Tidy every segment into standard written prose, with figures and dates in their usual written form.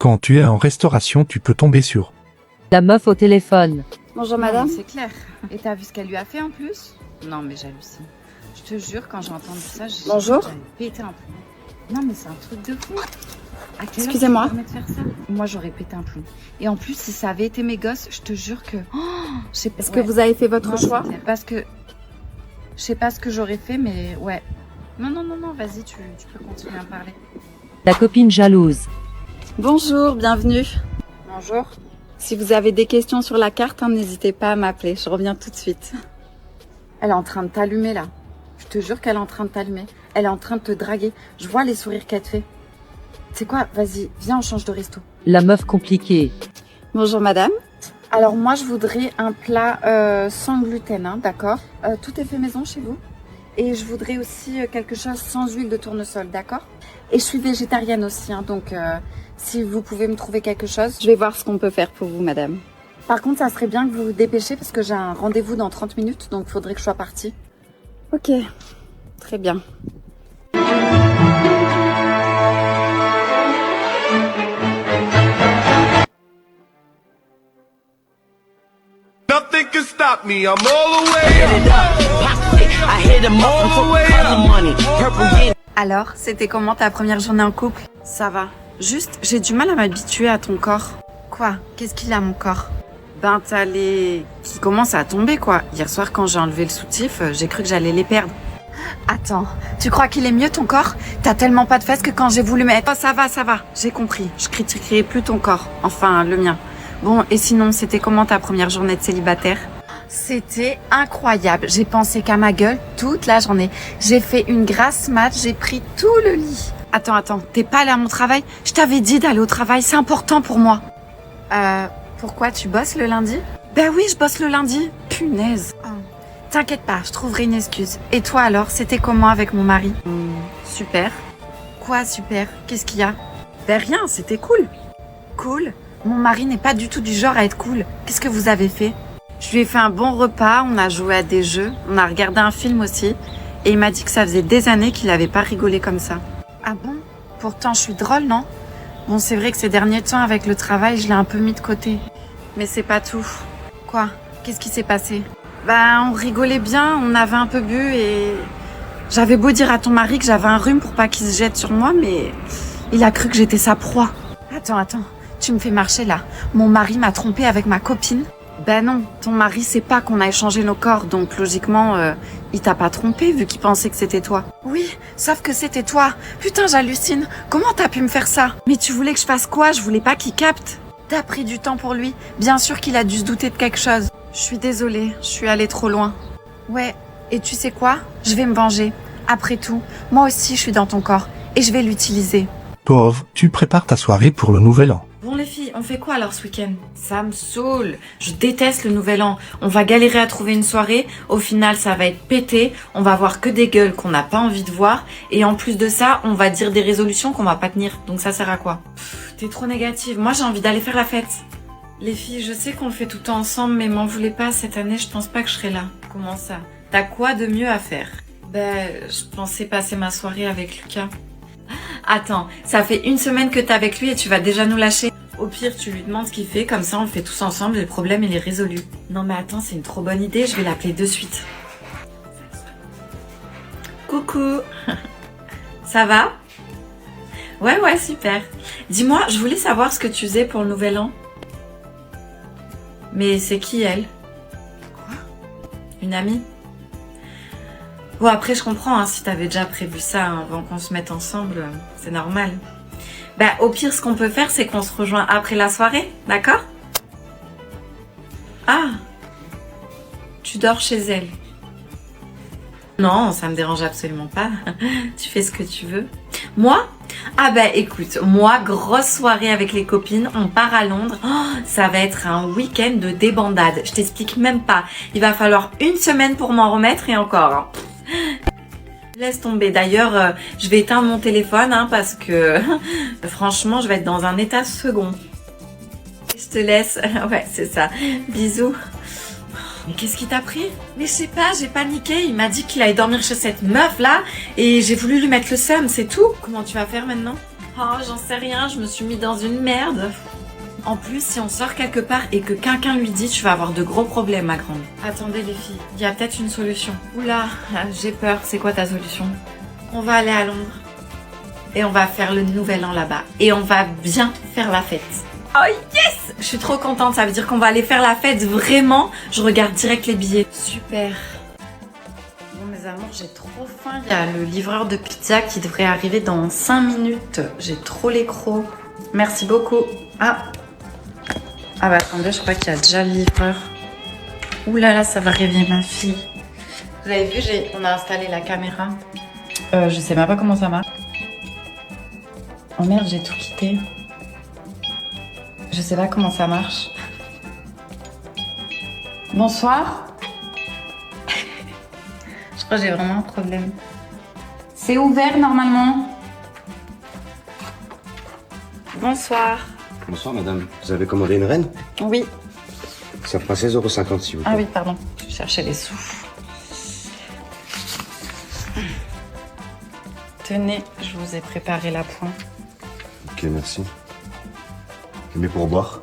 Quand tu es en restauration, tu peux tomber sur. La meuf au téléphone. Bonjour Non, madame. mais c'est clair. Et t'as vu ce qu'elle lui a fait en plus? Non mais j'hallucine. Je te jure, quand j'ai entendu ça, j'ai Bonjour. j'avais pété un plomb. Non mais c'est un truc de fou. À quelle heure Excusez-moi. tu te permets de faire ça? Moi j'aurais pété un plomb. Et en plus, si ça avait été mes gosses, je te jure que... je sais pas. Est-ce que vous avez fait votre Non, choix? c'est clair. Parce que... Je sais pas ce que j'aurais fait, mais ouais. Non, vas-y, tu peux continuer à me parler. La copine jalouse. Bonjour, bienvenue. Bonjour. Si vous avez des questions sur la carte, hein, n'hésitez pas à m'appeler. Je reviens tout de suite. Elle est en train de t'allumer là. Je te jure qu'elle est en train de t'allumer. Elle est en train de te draguer. Je vois les sourires qu'elle te fait. C'est quoi? Vas-y, viens, on change de resto. La meuf compliquée. Bonjour madame. Alors moi, je voudrais un plat sans gluten, hein, d'accord? Tout est fait maison chez vous. Et je voudrais aussi quelque chose sans huile de tournesol, d'accord? Et je suis végétarienne aussi, hein, donc si vous pouvez me trouver quelque chose. Je vais voir ce qu'on peut faire pour vous madame. Par contre, ça serait bien que vous vous dépêchiez parce que j'ai un rendez-vous dans 30 minutes, donc il faudrait que je sois partie. Ok, très bien. Nothing can stop me. I'm all the way I hit him up and took color money. Purple yen. Alors, c'était comment ta première journée en couple? Ça va. Juste, j'ai du mal à m'habituer à ton corps. Quoi? Qu'est-ce qu'il a mon corps? Ben t'as les... qui commencent à tomber quoi. Hier soir quand j'ai enlevé le soutif, j'ai cru que j'allais les perdre. Attends, tu crois qu'il est mieux ton corps? T'as tellement pas de fesses que quand j'ai voulu mettre... Oh ça va, j'ai compris. Je critiquerai plus ton corps. Enfin, le mien. Bon, et sinon, c'était comment ta première journée de célibataire? C'était incroyable. J'ai pensé qu'à ma gueule toute la journée. J'ai fait une grasse mat, j'ai pris tout le lit. Attends, t'es pas allé à mon travail? Je t'avais dit d'aller au travail, c'est important pour moi. Pourquoi tu bosses le lundi? Ben oui, je bosse le lundi. Punaise. Oh. T'inquiète pas, je trouverai une excuse. Et toi alors, c'était comment avec mon mari? Super. Quoi super? Qu'est-ce qu'il y a? Ben rien, c'était cool. Cool? Mon mari n'est pas du tout du genre à être cool. Qu'est-ce que vous avez fait? Je lui ai fait un bon repas, on a joué à des jeux, on a regardé un film aussi. Et il m'a dit que ça faisait des années qu'il n'avait pas rigolé comme ça. Ah bon? Pourtant, je suis drôle, non? Bon, c'est vrai que ces derniers temps, avec le travail, je l'ai un peu mis de côté. Mais c'est pas tout. Quoi? Qu'est-ce qui s'est passé? Bah, on rigolait bien, on avait un peu bu et... J'avais beau dire à ton mari que j'avais un rhume pour pas qu'il se jette sur moi, mais... Il a cru que j'étais sa proie. Attends, tu me fais marcher là. Mon mari m'a trompée avec ma copine. Ben non, ton mari sait pas qu'on a échangé nos corps, donc logiquement, il t'a pas trompé vu qu'il pensait que c'était toi. Oui, sauf que c'était toi. Putain, j'hallucine. Comment t'as pu me faire ça? Mais tu voulais que je fasse quoi? Je voulais pas qu'il capte. T'as pris du temps pour lui. Bien sûr qu'il a dû se douter de quelque chose. Je suis désolée, je suis allée trop loin. Ouais, et tu sais quoi? Je vais me venger. Après tout, moi aussi je suis dans ton corps, et je vais l'utiliser. Pauvre, tu prépares ta soirée pour le nouvel an. Bon les filles, on fait quoi alors ce week-end? Ça me saoule. Je déteste le nouvel an. On va galérer à trouver une soirée. Au final, ça va être pété. On va voir que des gueules qu'on n'a pas envie de voir. Et en plus de ça, on va dire des résolutions qu'on va pas tenir. Donc ça sert à quoi? T'es trop négative. Moi, j'ai envie d'aller faire la fête. Les filles, je sais qu'on le fait tout le temps ensemble, mais m'en voulez pas. Cette année, je pense pas que je serai là. Comment ça? T'as quoi de mieux à faire? Ben, je pensais passer ma soirée avec Lucas. Attends, ça fait une semaine que t'es avec lui et tu vas déjà nous lâcher. Au pire, tu lui demandes ce qu'il fait, comme ça on le fait tous ensemble et le problème il est résolu. Non mais attends, c'est une trop bonne idée, je vais l'appeler de suite. Coucou. Ça va? Ouais, super. Dis-moi, je voulais savoir ce que tu faisais pour le nouvel an. Mais c'est qui elle? Quoi? Une amie? Bon après je comprends, hein, si t'avais déjà prévu ça avant qu'on se mette ensemble, c'est normal. Bah au pire ce qu'on peut faire c'est qu'on se rejoint après la soirée, d'accord? Ah, tu dors chez elle? Non, ça me dérange absolument pas. Tu fais ce que tu veux. Moi? Ah bah écoute, moi grosse soirée avec les copines, on part à Londres. Oh, ça va être un week-end de débandade. Je t'explique même pas. Il va falloir une semaine pour m'en remettre et encore. Hein. Laisse tomber. D'ailleurs, je vais éteindre mon téléphone hein, parce que franchement, je vais être dans un état second. Je te laisse. Ouais, c'est ça. Bisous. Mais qu'est-ce qui t'a pris? Mais je sais pas, j'ai paniqué. Il m'a dit qu'il allait dormir chez cette meuf là et j'ai voulu lui mettre le seum, c'est tout. Comment tu vas faire maintenant? Oh, j'en sais rien, je me suis mis dans une merde. En plus, si on sort quelque part et que quelqu'un lui dit, tu vas avoir de gros problèmes, ma grande. Attendez les filles, il y a peut-être une solution. Oula, j'ai peur, c'est quoi ta solution? On va aller à Londres. Et on va faire le nouvel an là-bas. Et on va bien faire la fête. Oh yes! Je suis trop contente, ça veut dire qu'on va aller faire la fête, vraiment. Je regarde direct les billets. Super. Bon mes amours, j'ai trop faim. Il y a le livreur de pizza qui devrait arriver dans 5 minutes. J'ai trop les crocs. Merci beaucoup. Ah bah attendez, je crois qu'il y a déjà le livreur. Ouh là là, ça va réveiller ma fille. Vous avez vu, on a installé la caméra. Je sais même pas comment ça marche. Oh merde, j'ai tout quitté. Je sais pas comment ça marche. Bonsoir. Je crois que j'ai vraiment un problème. C'est ouvert normalement. Bonsoir. Bonsoir madame, vous avez commandé une reine? Oui. Ça fera 16,50 € s'il vous plaît. Ah oui, pardon. Je cherchais les sous. Tenez, je vous ai préparé la pointe. Ok, merci. Et mes pourboires?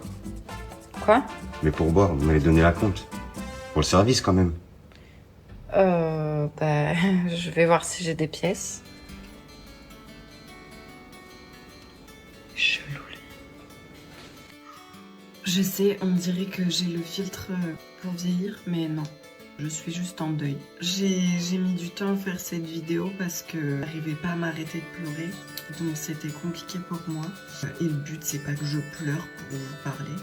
Quoi? Mes pourboires, vous m'avez donné la compte. Pour le service quand même. Je vais voir si j'ai des pièces. Chelou. Je sais, on dirait que j'ai le filtre pour vieillir, mais non. Je suis juste en deuil. J'ai mis du temps à faire cette vidéo parce que j'arrivais pas à m'arrêter de pleurer. Donc c'était compliqué pour moi. Et le but, c'est pas que je pleure pour vous parler.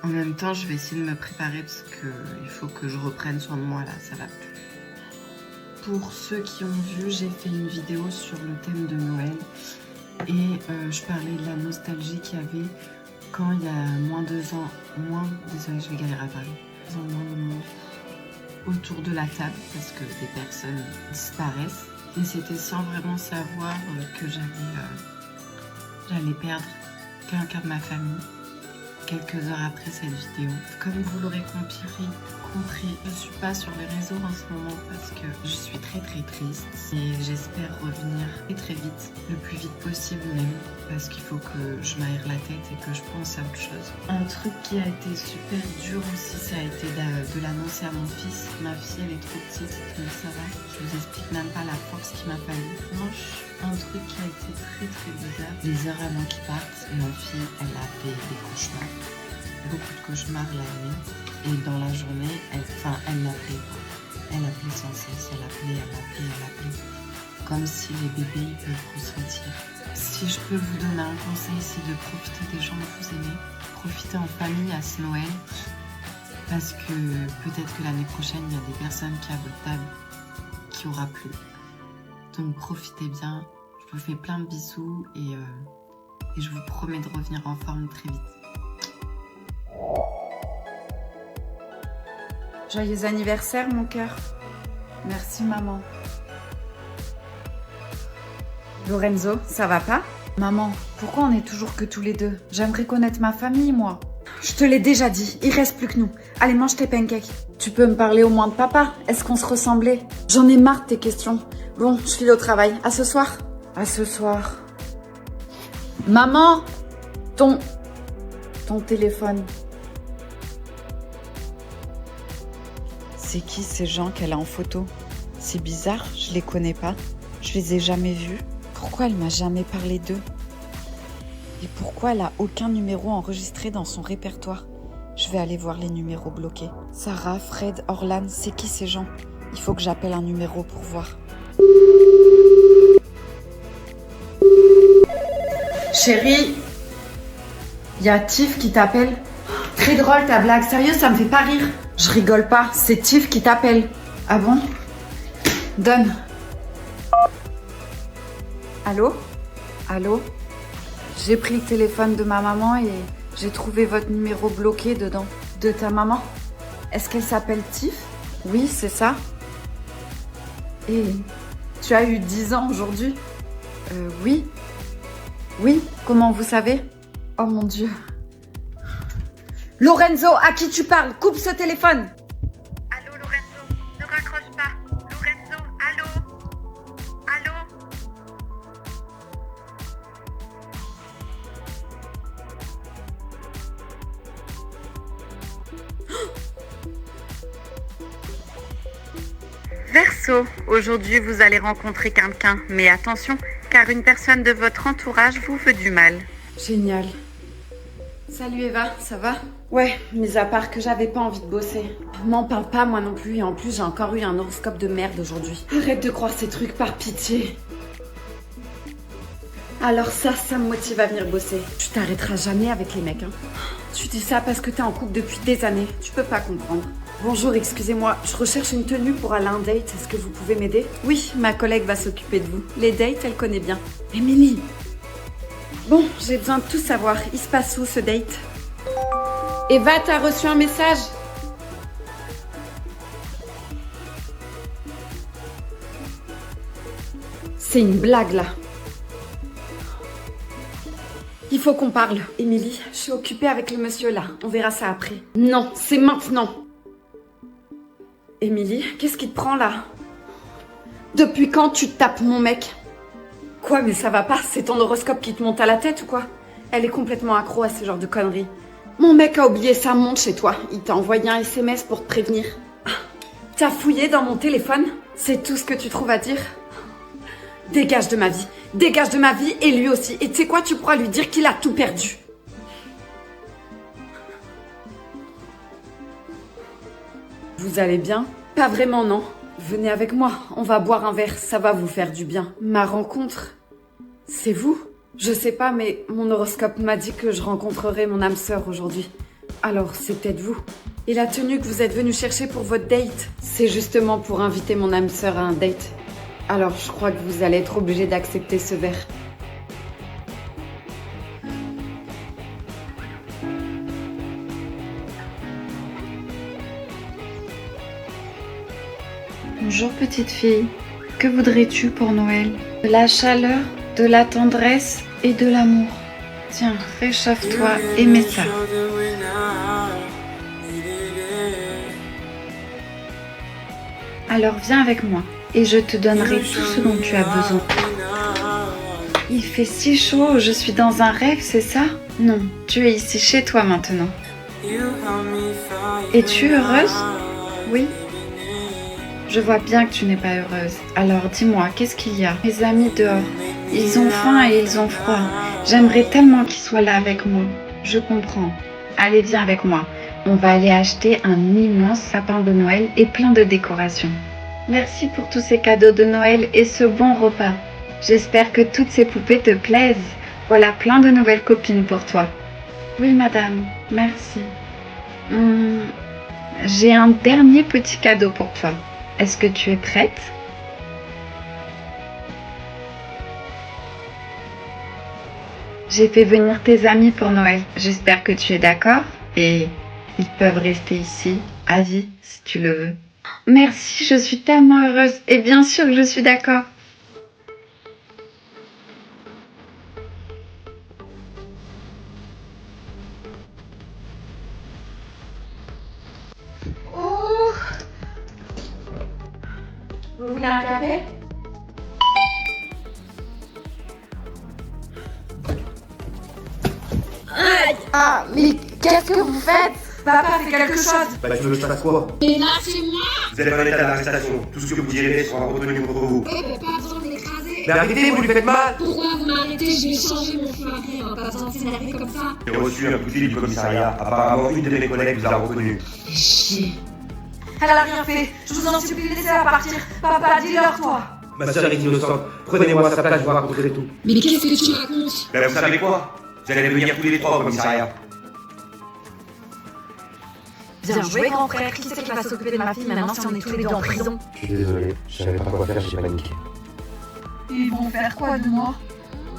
En même temps, je vais essayer de me préparer parce que il faut que je reprenne soin de moi là, ça va plus. Pour ceux qui ont vu, j'ai fait une vidéo sur le thème de Noël. Et je parlais de la nostalgie qu'il y avait quand il y a désolée, je vais galérer à parler, moins de monde autour de la table parce que des personnes disparaissent. Et c'était sans vraiment savoir que j'allais perdre quelqu'un de ma famille quelques heures après cette vidéo. Comme vous l'aurez compris, je suis pas sur les réseaux en ce moment parce que je suis très triste et j'espère revenir très vite, le plus vite possible même, parce qu'il faut que je m'aère la tête et que je pense à autre chose. Un truc qui a été super dur aussi, ça a été de l'annoncer à mon fils. Ma fille, elle est trop petite, mais ça va. Je vous explique même pas la force qu'il m'a fallu. Un truc qui a été très bizarre. Les heures avant qu'il parte, ma fille, elle a fait des cauchemars. Beaucoup de cauchemars la nuit. Et dans la journée, elle n'appelait pas. Elle appelait sans cesse. Elle appelait. Comme si les bébés, ils peuvent ressentir. Si je peux vous donner un conseil, c'est de profiter des gens que vous aimez. Profitez en famille à ce Noël. Parce que peut-être que l'année prochaine, il y a des personnes qui à votre table qui aura plus. Donc profitez bien, je vous fais plein de bisous et je vous promets de revenir en forme très vite. Joyeux anniversaire, mon cœur. Merci, maman. Lorenzo, ça va pas? Maman, pourquoi on est toujours que tous les deux? J'aimerais connaître ma famille, moi. Je te l'ai déjà dit, il reste plus que nous. Allez, mange tes pancakes. Tu peux me parler au moins de papa? Est-ce qu'on se ressemblait? J'en ai marre de tes questions. Bon, je file au travail. À ce soir. À ce soir. Maman, ton téléphone. C'est qui ces gens qu'elle a en photo? C'est bizarre, je les connais pas. Je les ai jamais vus. Pourquoi elle m'a jamais parlé d'eux? Et pourquoi elle a aucun numéro enregistré dans son répertoire? Je vais aller voir les numéros bloqués. Sarah, Fred, Orlan, c'est qui ces gens? Il faut que j'appelle un numéro pour voir. Chérie, il y a Tiff qui t'appelle. Très drôle ta blague, sérieux, ça me fait pas rire. Je rigole pas, c'est Tiff qui t'appelle. Ah bon? Donne. Allô? Allô? J'ai pris le téléphone de ma maman et j'ai trouvé votre numéro bloqué dedans. De ta maman? Est-ce qu'elle s'appelle Tiff? Oui, c'est ça. Et tu as eu 10 ans aujourd'hui? Oui. Oui, comment vous savez? Oh mon Dieu. Lorenzo, à qui tu parles? Coupe ce téléphone. Allô Lorenzo, ne raccroche pas. Lorenzo, allô? Allô? Verseau, aujourd'hui vous allez rencontrer quelqu'un, mais attention, car une personne de votre entourage vous veut du mal. Génial. Salut Eva, ça va? Ouais, mis à part que j'avais pas envie de bosser. M'en parle pas moi non plus, et en plus j'ai encore eu un horoscope de merde aujourd'hui. Arrête de croire ces trucs par pitié. Alors ça me motive à venir bosser. Tu t'arrêteras jamais avec les mecs, hein. Tu dis ça parce que t'es en couple depuis des années, tu peux pas comprendre. Bonjour, excusez-moi, je recherche une tenue pour aller à un date, est-ce que vous pouvez m'aider? Oui, ma collègue va s'occuper de vous. Les dates, elle connaît bien. Émilie! Bon, j'ai besoin de tout savoir. Il se passe où ce date? Eva, t'as reçu un message? C'est une blague là. Il faut qu'on parle. Émilie, je suis occupée avec le monsieur là. On verra ça après. Non, c'est maintenant. Émilie, qu'est-ce qui te prend là? Depuis quand tu tapes mon mec? Quoi, mais ça va pas? C'est ton horoscope qui te monte à la tête ou quoi? Elle est complètement accro à ce genre de conneries. Mon mec a oublié sa montre chez toi. Il t'a envoyé un SMS pour te prévenir. T'as fouillé dans mon téléphone? C'est tout ce que tu trouves à dire? Dégage de ma vie. Dégage de ma vie et lui aussi. Et tu sais quoi, tu pourras lui dire qu'il a tout perdu. Vous allez bien? Pas vraiment, non. Venez avec moi, on va boire un verre, ça va vous faire du bien. Ma rencontre, c'est vous? Je sais pas, mais mon horoscope m'a dit que je rencontrerais mon âme sœur aujourd'hui. Alors, c'est peut-être vous. Et la tenue que vous êtes venu chercher pour votre date, c'est justement pour inviter mon âme sœur à un date. Alors, je crois que vous allez être obligé d'accepter ce verre. Bonjour petite fille, que voudrais-tu pour Noël? De la chaleur, de la tendresse et de l'amour. Tiens, réchauffe-toi et mets ça. Alors viens avec moi et je te donnerai tout ce dont tu as besoin. Il fait si chaud, je suis dans un rêve, c'est ça? Non, tu es ici chez toi maintenant. Es-tu heureuse? Oui. Je vois bien que tu n'es pas heureuse. Alors dis-moi, qu'est-ce qu'il y a? Mes amis dehors, ils ont faim et ils ont froid. J'aimerais tellement qu'ils soient là avec moi. Je comprends. Allez, viens avec moi. On va aller acheter un immense sapin de Noël et plein de décorations. Merci pour tous ces cadeaux de Noël et ce bon repas. J'espère que toutes ces poupées te plaisent. Voilà plein de nouvelles copines pour toi. Oui, madame. Merci. J'ai un dernier petit cadeau pour toi. Est-ce que tu es prête? J'ai fait venir tes amis pour Noël. J'espère que tu es d'accord et ils peuvent rester ici à vie si tu le veux. Merci, je suis tellement heureuse et bien sûr que je suis d'accord. Vous voulez un café? Aïe! Ah, mais qu'est-ce que vous faites? Papa fait quelque chose! Bah tu veux que je fasse quoi? Mais lâchez-moi! Vous êtes en état d'arrestation. Tout ce que vous direz sera retenu contre vous. Ouais, mais pas besoin de l'écraser! Mais arrêtez, vous lui faites mal! Pourquoi vous m'arrêtez? Je vais changer mon feu à rire, pas besoin de s'énerver comme ça! J'ai reçu un coup de fil du commissariat. Apparemment, une de mes collègues vous a reconnu. Chier! Elle a rien fait. Je vous en supplie, laissez-la partir. Papa, dis-leur toi. Ma sœur est innocente. Prenez-moi à sa place, je vous raconterai tout. Mais qu'est-ce que tu racontes? Ben vous savez quoi? Vous allez venir tous les trois au commissariat. Bien joué, grand frère. Qui c'est qui va s'occuper de ma fille maintenant si on est tous les deux en prison? Je suis désolé, je savais pas quoi faire, j'ai paniqué. Ils vont faire quoi de moi?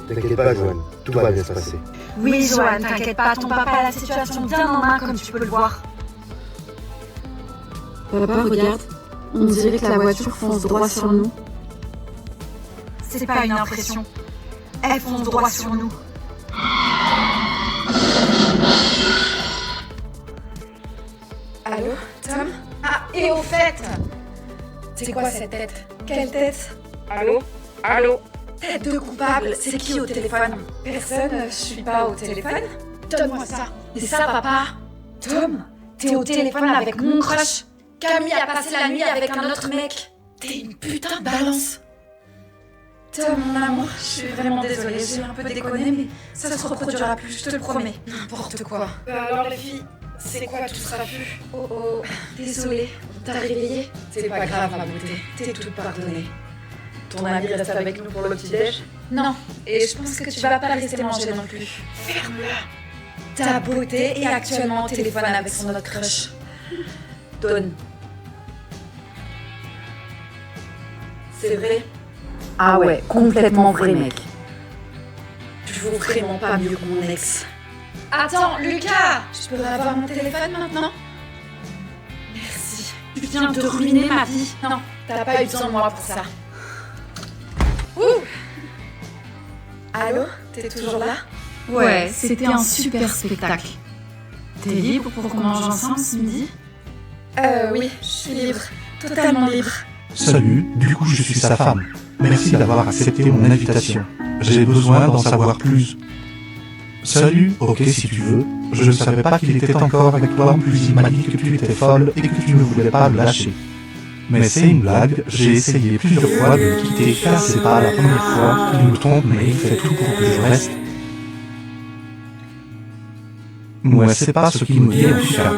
T'inquiète pas, Joanne, tout va bien se passer. Oui, Joanne, t'inquiète pas. Ton papa a la situation bien en main, comme tu peux le voir. Papa, regarde. On dirait que la voiture fonce droit sur nous. C'est pas une impression. Elle fonce droit sur nous. Allô, Tom? Ah, et au fait, c'est quoi cette tête? Quelle tête? Allô? Allô? Tête de coupable, c'est qui au téléphone? Personne, je suis pas au téléphone. Donne-moi ça. Et ça, papa? Tom, t'es au téléphone avec mon crush. Camille a passé la nuit avec un autre mec. T'es une putain de balance. Tom, mon amour, je suis vraiment désolée, j'ai un peu déconné, mais ça se reproduira plus, je te le promets. N'importe quoi. Alors les filles, c'est quoi tout ce raffut? Oh, désolée, t'as réveillé? C'est pas grave, ma beauté, t'es toute pardonnée. Ton ami reste avec nous pour le petit-déj? Non, et je pense que tu vas pas la laisser manger non plus. Ferme-la. Ta beauté est actuellement au téléphone avec son autre crush. Donne. C'est vrai? Ah ouais, complètement vrai, mec. Je vaux vraiment pas mieux que mon ex. Attends, Lucas! Je peux avoir mon téléphone maintenant? Merci. Tu viens de ruiner ma vie. Non, t'as pas eu besoin de moi pour ça. Ouh! Allô? T'es toujours là? Ouais, c'était un super spectacle. T'es libre pour qu'on mange ensemble ce midi? Oui, je suis libre. Totalement libre. Salut, du coup je suis sa femme. Merci d'avoir accepté mon invitation. J'ai besoin d'en savoir plus. Salut, ok si tu veux. Je ne savais pas qu'il était encore avec toi, en plus il m'a dit que tu étais folle et que tu ne voulais pas le lâcher. Mais c'est une blague, j'ai essayé plusieurs fois de le quitter car c'est pas la première fois qu'il me trompe mais il fait tout pour que je reste. Moi c'est pas ce qu'il me dit en tout cas.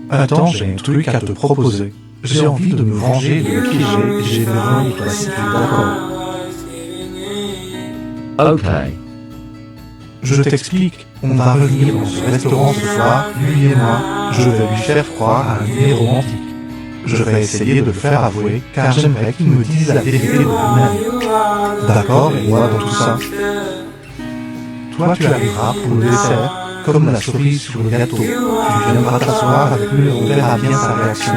Attends, j'ai un truc à te proposer. J'ai envie de me venger, de le piéger, et j'ai besoin de toi si tu es d'accord. Ok. Je t'explique, on va revenir dans ce restaurant ce soir, lui et moi, je vais lui faire croire à un dîner romantique. Je vais essayer de le faire avouer, car j'aimerais qu'il me dise la vérité de lui-même. D'accord, et moi dans tout ça? Toi tu arriveras pour le dessert, comme la cerise sur le gâteau. Tu viendras t'asseoir avec nous et on verra bien sa réaction.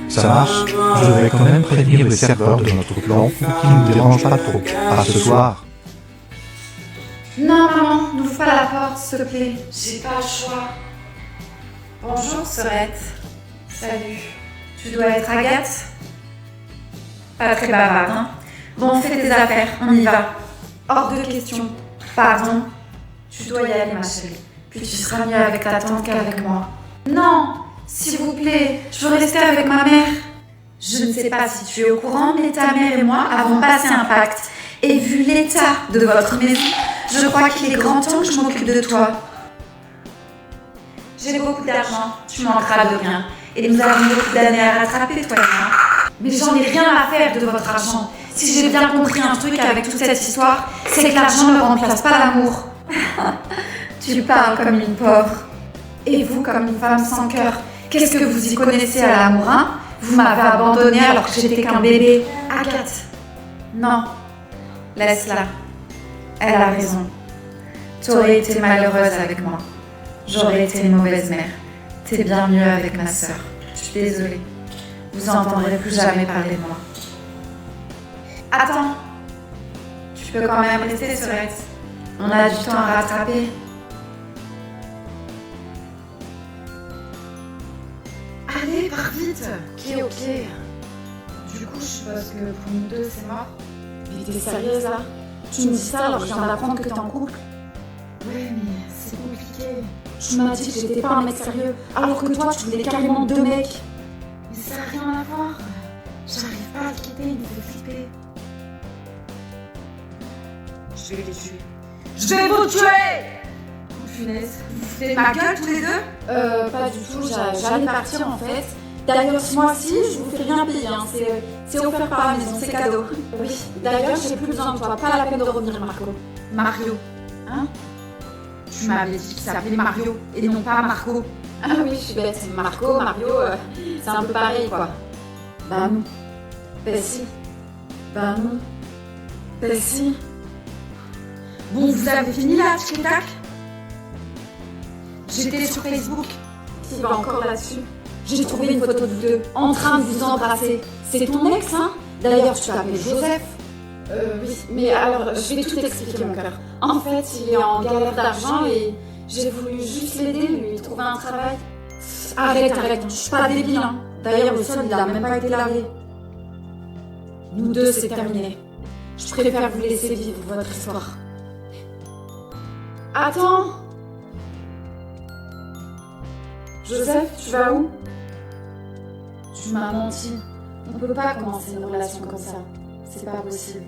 Ça marche, je vais quand même prévenir les serveurs de notre plan pour qu'ils ne nous dérangent pas trop. À ce soir. Non, maman, n'ouvre pas la porte, s'il te plaît. J'ai pas le choix. Bonjour, Sorette. Salut. Tu dois être Agathe? Pas très bavarde, hein? Bon, fais tes affaires, on y va. Hors de question. Pardon. Tu dois y aller, ma chérie. Puis tu seras mieux avec ta tante qu'avec moi. Non! S'il vous plaît, je veux rester avec ma mère. Je ne sais pas si tu es au courant, mais ta mère et moi avons passé un pacte. Et vu l'état de votre maison, je crois qu'il est grand temps que je m'occupe de toi. J'ai beaucoup d'argent, tu manqueras de rien. Et nous avons beaucoup d'années à rattraper, toi et moi. Mais j'en ai rien à faire de votre argent. Si j'ai bien compris un truc avec toute cette histoire, c'est que l'argent ne remplace pas l'amour. Tu parles comme une pauvre. Et vous, comme une femme sans cœur, qu'est-ce que vous y connaissez à l'amour, hein? Vous m'avez abandonnée alors que j'étais qu'un bébé. Agathe. Non. Laisse-la. Elle a raison. T'aurais été malheureuse avec moi. J'aurais été une mauvaise mère. T'es bien mieux avec ma sœur. Je suis désolée. Vous entendrez plus jamais parler de moi. Attends. Tu peux quand même rester, Sorette. On a du temps à rattraper. Allez, pars vite. Ok. Du coup, je suppose que pour nous deux, c'est mort. Mais t'es sérieuse là? Tu me dis ça alors que je viens d'apprendre que t'es en couple? Ouais, mais c'est compliqué. Tu m'as dit que j'étais pas un mec sérieux, alors que toi, tu voulais carrément deux mecs. Mais ça n'a rien à voir. J'arrive pas à le quitter, il me fait flipper. Je vais les tuer. Je vais vous tuer! Oh, punaise, vous foutez de ma gueule tous les deux? Pas du tout, j'allais partir en fait. D'ailleurs, ce mois-ci, je vous fais rien payer, hein. C'est offert par la maison, c'est cadeau. Oui, d'ailleurs, j'ai plus besoin de toi, pas la peine de revenir, Marco. Mario, hein? Tu m'avais dit qu'il s'appelait Mario, et non pas Marco. Ah oui, je suis bête, Marco, Mario, c'est un peu pareil, quoi. Bah non. Bah si. Bah non. Bah si. Bon, vous avez fini là, tic-tac? J'étais sur Facebook. Qui va encore là-dessus? J'ai trouvé une photo de vous deux, en train de vous embrasser. C'est ton ex, hein? D'ailleurs, tu t'appelles Joseph. Oui, mais alors, je vais tout expliquer, mon cœur. En fait, il est en galère d'argent et j'ai voulu juste l'aider, lui trouver un travail. Arrête, je suis pas débile, hein. D'ailleurs, le sol, il a même pas été largué. Nous deux, c'est terminé. Je préfère vous laisser vivre votre histoire. Attends! Joseph, tu vas où? Tu m'as menti. On peut pas commencer une relation comme ça. C'est pas possible.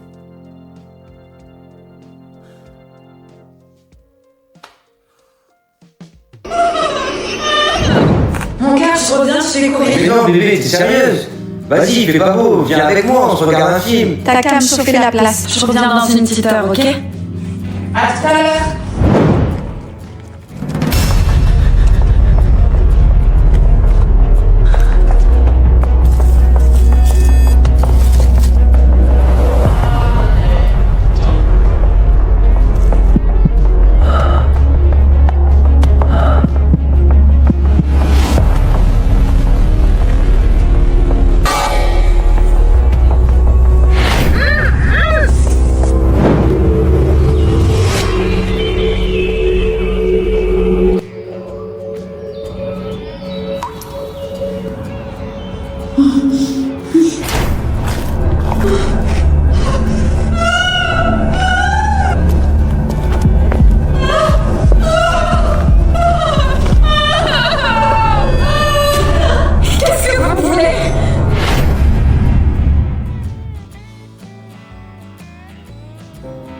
Mon cœur, je reviens, je vais courir. Mais non, bébé, t'es sérieuse? Vas-y, il fait pas beau, viens avec moi, on se regarde un film. T'as qu'à me chauffer la place. Je reviens dans une petite heure, ok? À tout à l'heure.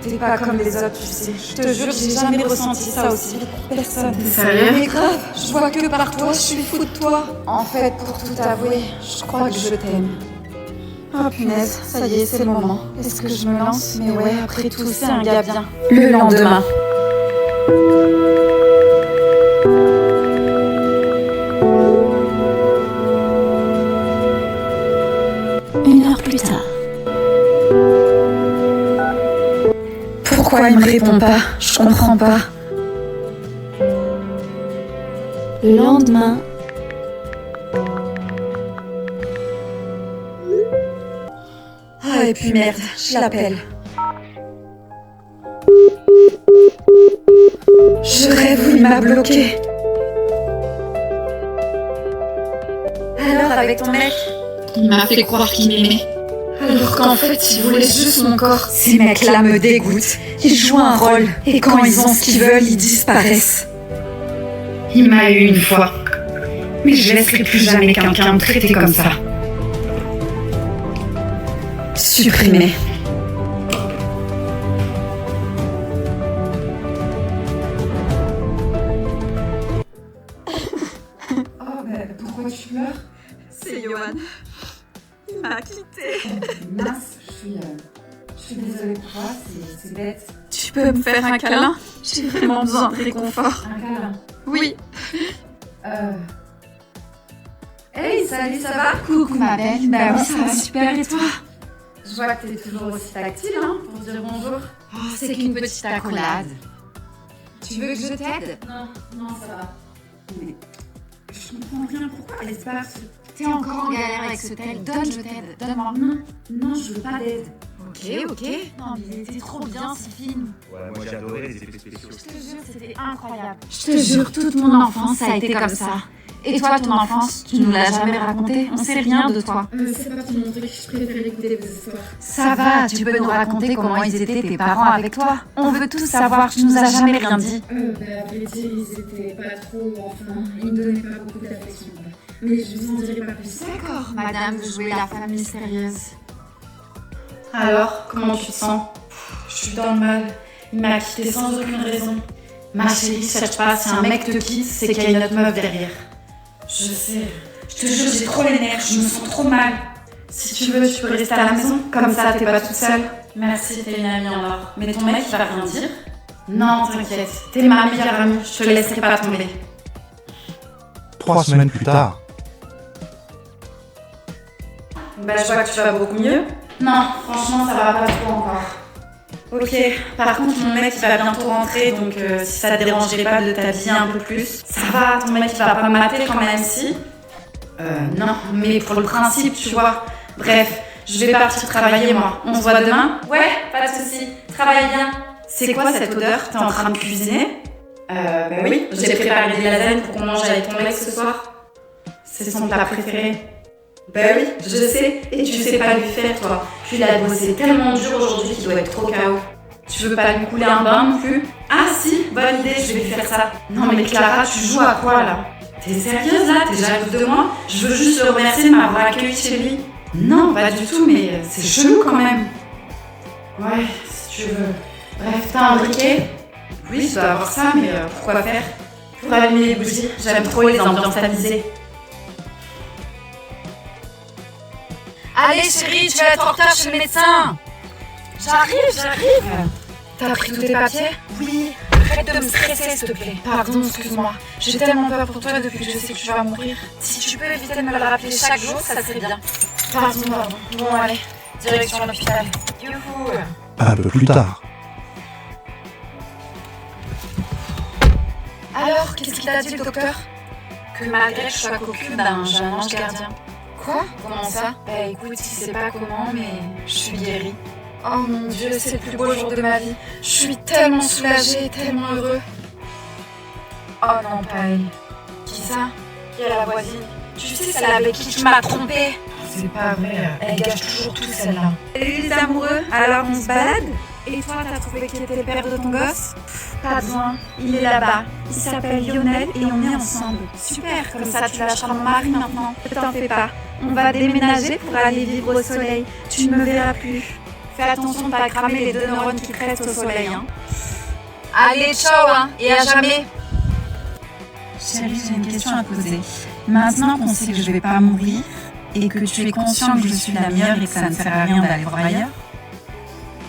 T'es pas comme les autres, tu sais. Je te jure, j'ai jamais ressenti ça aussi vite. Personne. T'es sérieux? Mais grave, je vois que par toi, je suis fou de toi. En fait, pour tout avouer, je crois que je t'aime. Oh punaise, ça y est, c'est le moment. Est-ce que je me lance? Mais ouais, après tout, c'est un gars bien. Le lendemain. Une heure plus tard. Pourquoi il me répond pas? Je comprends pas. Le lendemain. Ah, et puis merde, je l'appelle. Je rêve où il m'a bloqué. Alors, avec ton mec? Il m'a fait croire qu'il m'aimait. Alors qu'en fait, ils voulaient juste mon corps. Ces mecs-là me dégoûtent. Ils jouent un rôle. Et quand ils ont ce qu'ils veulent, ils disparaissent. Il m'a eu une fois. Mais je laisserai plus jamais quelqu'un me traiter comme ça. Supprimé. Oh, mais pourquoi tu pleures? C'est Johan. Il m'a quitté. Mince, je suis désolée pour toi, c'est bête. Tu peux me faire un câlin? J'ai vraiment besoin de réconfort. Un câlin. Oui. Hey, salut, ça va? Coucou ma belle. Bah oui, ça va super et toi? Je vois que t'es toujours aussi tactile, hein, pour dire bonjour. Oh, c'est qu'une petite accolade. Tu veux que je t'aide? Non, ça va. Mais je comprends rien, pourquoi l'espace? T'es encore en galère avec ce tel. Donne, je t'aide. Donne-moi. Non, je veux pas d'aide. Ok. Non, mais il était trop bien ce film. Ouais, moi j'ai adoré les effets spéciaux. Je te jure, c'était incroyable. Je te jure, toute mon enfance a été comme ça. Et toi, ton enfance, tu nous l'as jamais raconté. On sait rien de toi. C'est pas tout mon truc, je préfère écouter vos histoires. Ça va, tu peux nous raconter comment ils étaient tes parents avec toi. On veut tout savoir, tu nous as jamais rien dit. À vrai dire, ils étaient pas trop, enfin, ils me donnaient pas beaucoup d'affection. Mais je vous en dirai pas plus. D'accord, madame, vous jouez la femme mystérieuse. Alors, comment tu te sens? Je suis dans le mal. Il m'a quitté sans aucune raison. Ma chérie, cherche pas, si un mec te quitte, c'est qu'il y a une autre meuf derrière. Je sais. Je te jure, j'ai trop les nerfs, je me sens trop mal. Si tu veux, tu peux rester à la maison, comme ça t'es pas toute seule. Merci, t'es une amie en or. Mais ton mec, il va rien dire? Non, t'inquiète, t'es ma meilleure amie, je te laisserai pas tomber. 3 semaines plus tard. Bah, je vois que tu vas beaucoup mieux. Non, franchement, ça va pas trop encore. Ok, par contre, mon mec, il va bientôt rentrer, donc si ça te dérangerait pas de t'habiller un peu plus. Ça va, ton mec, il va pas me mater quand même, si? Non, mais pour le principe, tu vois. Bref, je vais partir travailler, moi. On se voit demain? Ouais, pas de soucis. Travaille bien. C'est quoi cette odeur? T'es en train de cuisiner? Bah oui, j'ai préparé des lasagnes pour qu'on mange avec ton mec ce soir. C'est son plat préféré. Bah oui, je sais, et tu sais pas lui faire toi. Puis il a bossé tellement dur aujourd'hui qu'il doit être trop KO. Tu veux pas lui couler un bain non plus? Ah si, bonne idée, je vais lui faire ça. Non mais Clara, tu joues à quoi là? T'es sérieuse là? T'es jalouse de moi? Je veux juste le remercier de m'avoir accueilli chez lui. Non, pas du tout, mais c'est chelou quand même. Ouais, si tu veux. Bref, t'as un briquet? Oui, je dois avoir ça, mais pourquoi faire? Pour allumer les bougies, j'aime trop les ambiances tamisées. Allez chérie, tu vas être en retard chez le médecin. J'arrive. T'as pris tous tes papiers? Oui, arrête de me stresser s'il te plaît. Pardon, excuse-moi. J'ai tellement peur pour toi depuis que je sais que tu vas mourir. Si tu peux éviter de me le rappeler chaque jour, ça serait bien. Pardon. Bon, allez, direction l'hôpital. Youhou. Un peu plus tard. Alors, qu'est-ce qu'il t'a dit le docteur? Que malgré que je sois cocu, j'ai un ange gardien. Quoi? Comment ça? Bah écoute, il sait pas comment, mais je suis guérie. Oh mon Dieu, c'est le plus beau jour de ma vie. Je suis tellement soulagée, tellement heureux. Oh non, pareil. Qui ça? Qui est la voisine? Tu sais, celle avec qui tu m'as trompée. C'est pas vrai. Elle gâche toujours tout, celle-là. Salut les amoureux, alors on se balade? Et toi, t'as trouvé qui était le père de ton gosse? Pas besoin, il est là-bas. Il s'appelle Lionel et on est ensemble. Super, comme ça tu lâcheras mon mari maintenant. Ne t'en fais pas, on va déménager pour aller vivre au soleil. Tu ne me verras plus. Fais attention de pas cramer les 2 neurones qui te restent au soleil, hein. Allez, ciao, hein, et à jamais. Chérie, j'ai une question à poser. Maintenant qu'on sait que je vais pas mourir et que tu es conscient que je suis la meilleure et que ça ne sert à rien d'aller voir ailleurs,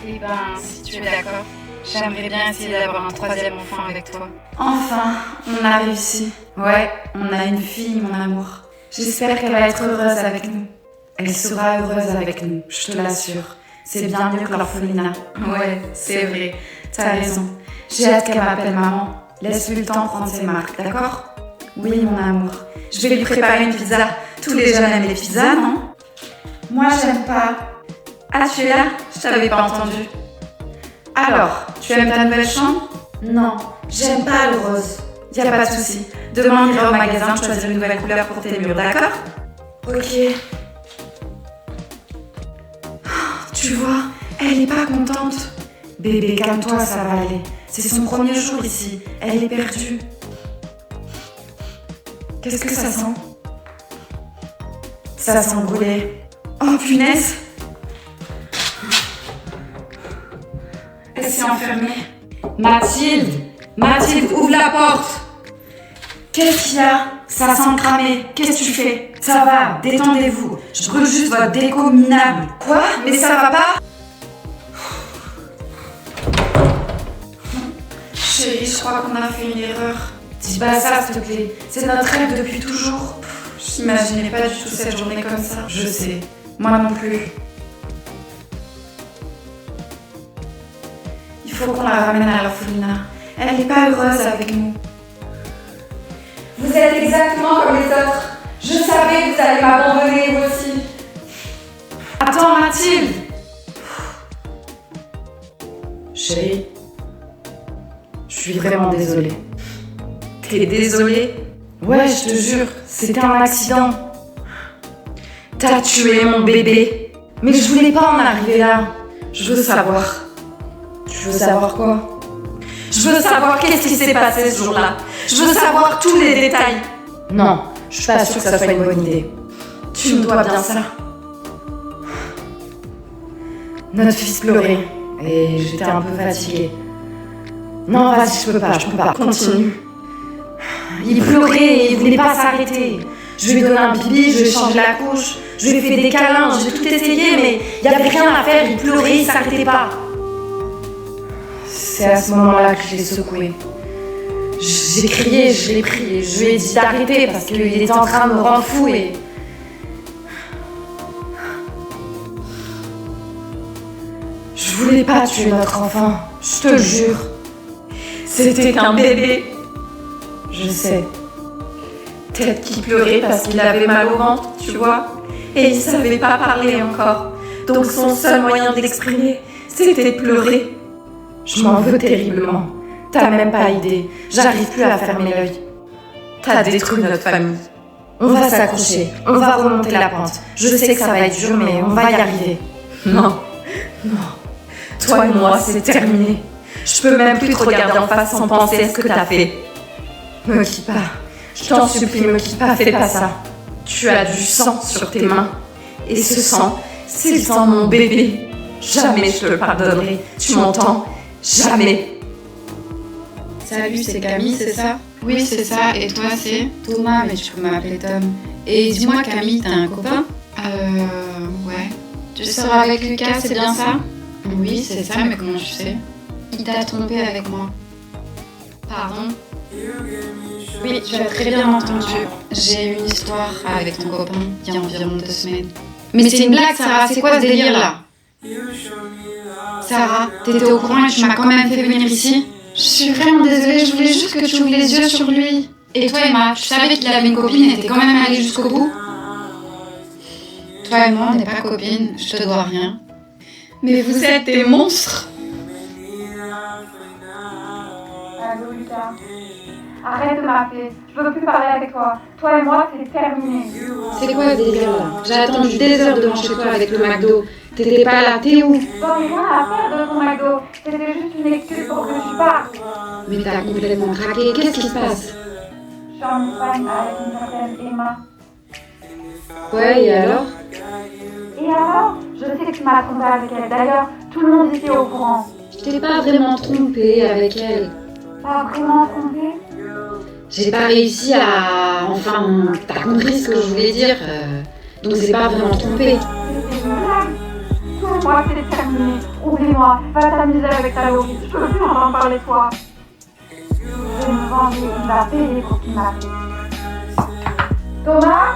Eh ben, si tu es d'accord, j'aimerais bien essayer d'avoir un 3e enfant avec toi. enfin, on a réussi. Ouais, on a une fille, mon amour. J'espère qu'elle va être heureuse avec nous. Elle sera heureuse avec nous, je te l'assure. C'est bien mieux que l'orphelinat. Ouais, c'est vrai, t'as raison. J'ai hâte qu'elle m'appelle maman. Laisse-lui le temps de prendre ses marques, d'accord? Oui, mon amour. Je vais lui préparer une pizza. Tous les jeunes aiment les pizzas, non? Moi, j'aime pas. Ah, tu es là? Je t'avais pas entendu. Alors, tu aimes ta nouvelle chambre? Non, j'aime pas le rose. Y a pas de souci. Demain, on ira au magasin choisir une nouvelle couleur pour tes murs, d'accord? Ok. Tu vois, elle est pas contente. Bébé, calme-toi, ça va aller. C'est son premier jour ici. Elle est perdue. Qu'est-ce que ça sent? Ça sent brûlé. Oh punaise! Elle s'est enfermée. Mathilde, ouvre la porte! Qu'est-ce qu'il y a? Ça sent cramé. Qu'est-ce que tu fais? Ça va, détendez-vous. Je brûle juste votre déco minable. Quoi? Mais ça va pas? Chérie, je crois qu'on a fait une erreur. Dis pas ça, s'il te plaît. C'est notre rêve depuis toujours. J'imaginais pas du tout cette journée comme ça. Je sais. Moi non plus. Il faut qu'on la ramène à l'orphelinat. Elle n'est pas heureuse avec nous. Vous êtes exactement comme les autres. Je savais que vous allez m'abandonner, vous aussi. Attends, Mathilde. Chérie, je suis vraiment désolée. T'es désolée? Ouais, je te jure, c'était un accident. T'as tué mon bébé. Mais je voulais pas en arriver là. Je veux savoir. Tu veux savoir quoi? Je veux savoir qu'est-ce qui s'est passé ce jour-là. Je veux savoir tous les détails. Non, je suis pas sûre que ça soit une bonne idée. Tu me dois bien ça. Notre fils pleurait et j'étais un peu fatiguée. Non, vas-y, je peux pas. Continue. Il pleurait et il voulait pas s'arrêter. Je lui ai donné un bibi, je lui ai changé la couche, je lui ai fait des câlins, j'ai tout essayé, mais il y avait rien à faire, il pleurait, il s'arrêtait pas. C'est à ce moment-là que je l'ai secoué. J'ai crié, je l'ai pris, je lui ai dit d'arrêter parce qu'il était en train de me rendre fou et... Je voulais pas tuer notre enfant, je te le jure. C'était qu'un bébé. Je sais. Peut-être qu'il pleurait parce qu'il avait mal au ventre, tu vois. Et il savait pas parler encore. Donc son seul moyen de l'exprimer, c'était de pleurer. Je m'en veux terriblement. T'as même pas idée. J'arrive plus à fermer l'œil. T'as détruit notre famille. On va s'accrocher. On va remonter la pente. Je sais que ça va être dur, mais on va y arriver. Non. Toi et moi, c'est terminé. Je peux même plus te regarder en face sans penser à ce que t'as fait. Me quitte pas. Je t'en supplie, me quitte pas, fais pas ça. Tu as du sang sur tes mains. Et ce sang, c'est le sang de mon bébé. Jamais je te le pardonnerai. Tu m'entends? Jamais. Salut, c'est Camille, c'est ça? Oui, c'est ça. Et toi, c'est? Thomas, mais tu peux m'appeler Tom. Et dis-moi, Camille, t'as un copain? Ouais. Tu sors avec Lucas, c'est bien ça? Oui, c'est ça, mais comment tu sais? Il t'a trompé avec moi. Pardon? Oui, tu as très bien entendu. J'ai eu une histoire avec ton copain il y a environ 2 semaines. Mais c'est une blague, Sarah, c'est quoi ce délire là? Sarah, t'étais au courant et tu m'as quand même fait venir ici? Je suis vraiment désolée, je voulais juste que tu ouvres les yeux sur lui. Et toi, Emma, tu savais qu'il avait une copine et t'es quand même allée jusqu'au bout? Toi et moi, on n'est pas copines, je te dois rien. Mais vous êtes des monstres! Allô, Lucas. Arrête de m'appeler, je veux plus parler avec toi. Toi et moi, c'est terminé. C'est quoi ce délire là? J'ai attendu des heures devant chez toi avec le McDo. T'étais pas là, t'es où? J'en ai rien à faire de ton McDo. C'était juste une excuse pour que tu partes. Mais t'as complètement craqué, qu'est-ce qui se passe? Je suis en Espagne avec une certaine Emma. Ouais, et alors? Et alors? Je sais que tu m'as trompé avec elle. D'ailleurs, tout le monde ici est au courant. Je t'ai pas vraiment trompée avec elle. Pas vraiment trompé? J'ai pas réussi à... Enfin, t'as compris ce que je voulais dire. Donc c'est pas vraiment trompé. C'est une blague. Tout moi, c'est terminé. Oublie-moi. Va t'amuser avec ta Laurie. Je veux plus en parler, toi. Je vais me venger. Il va payer pour qu'il m'a fait. Thomas?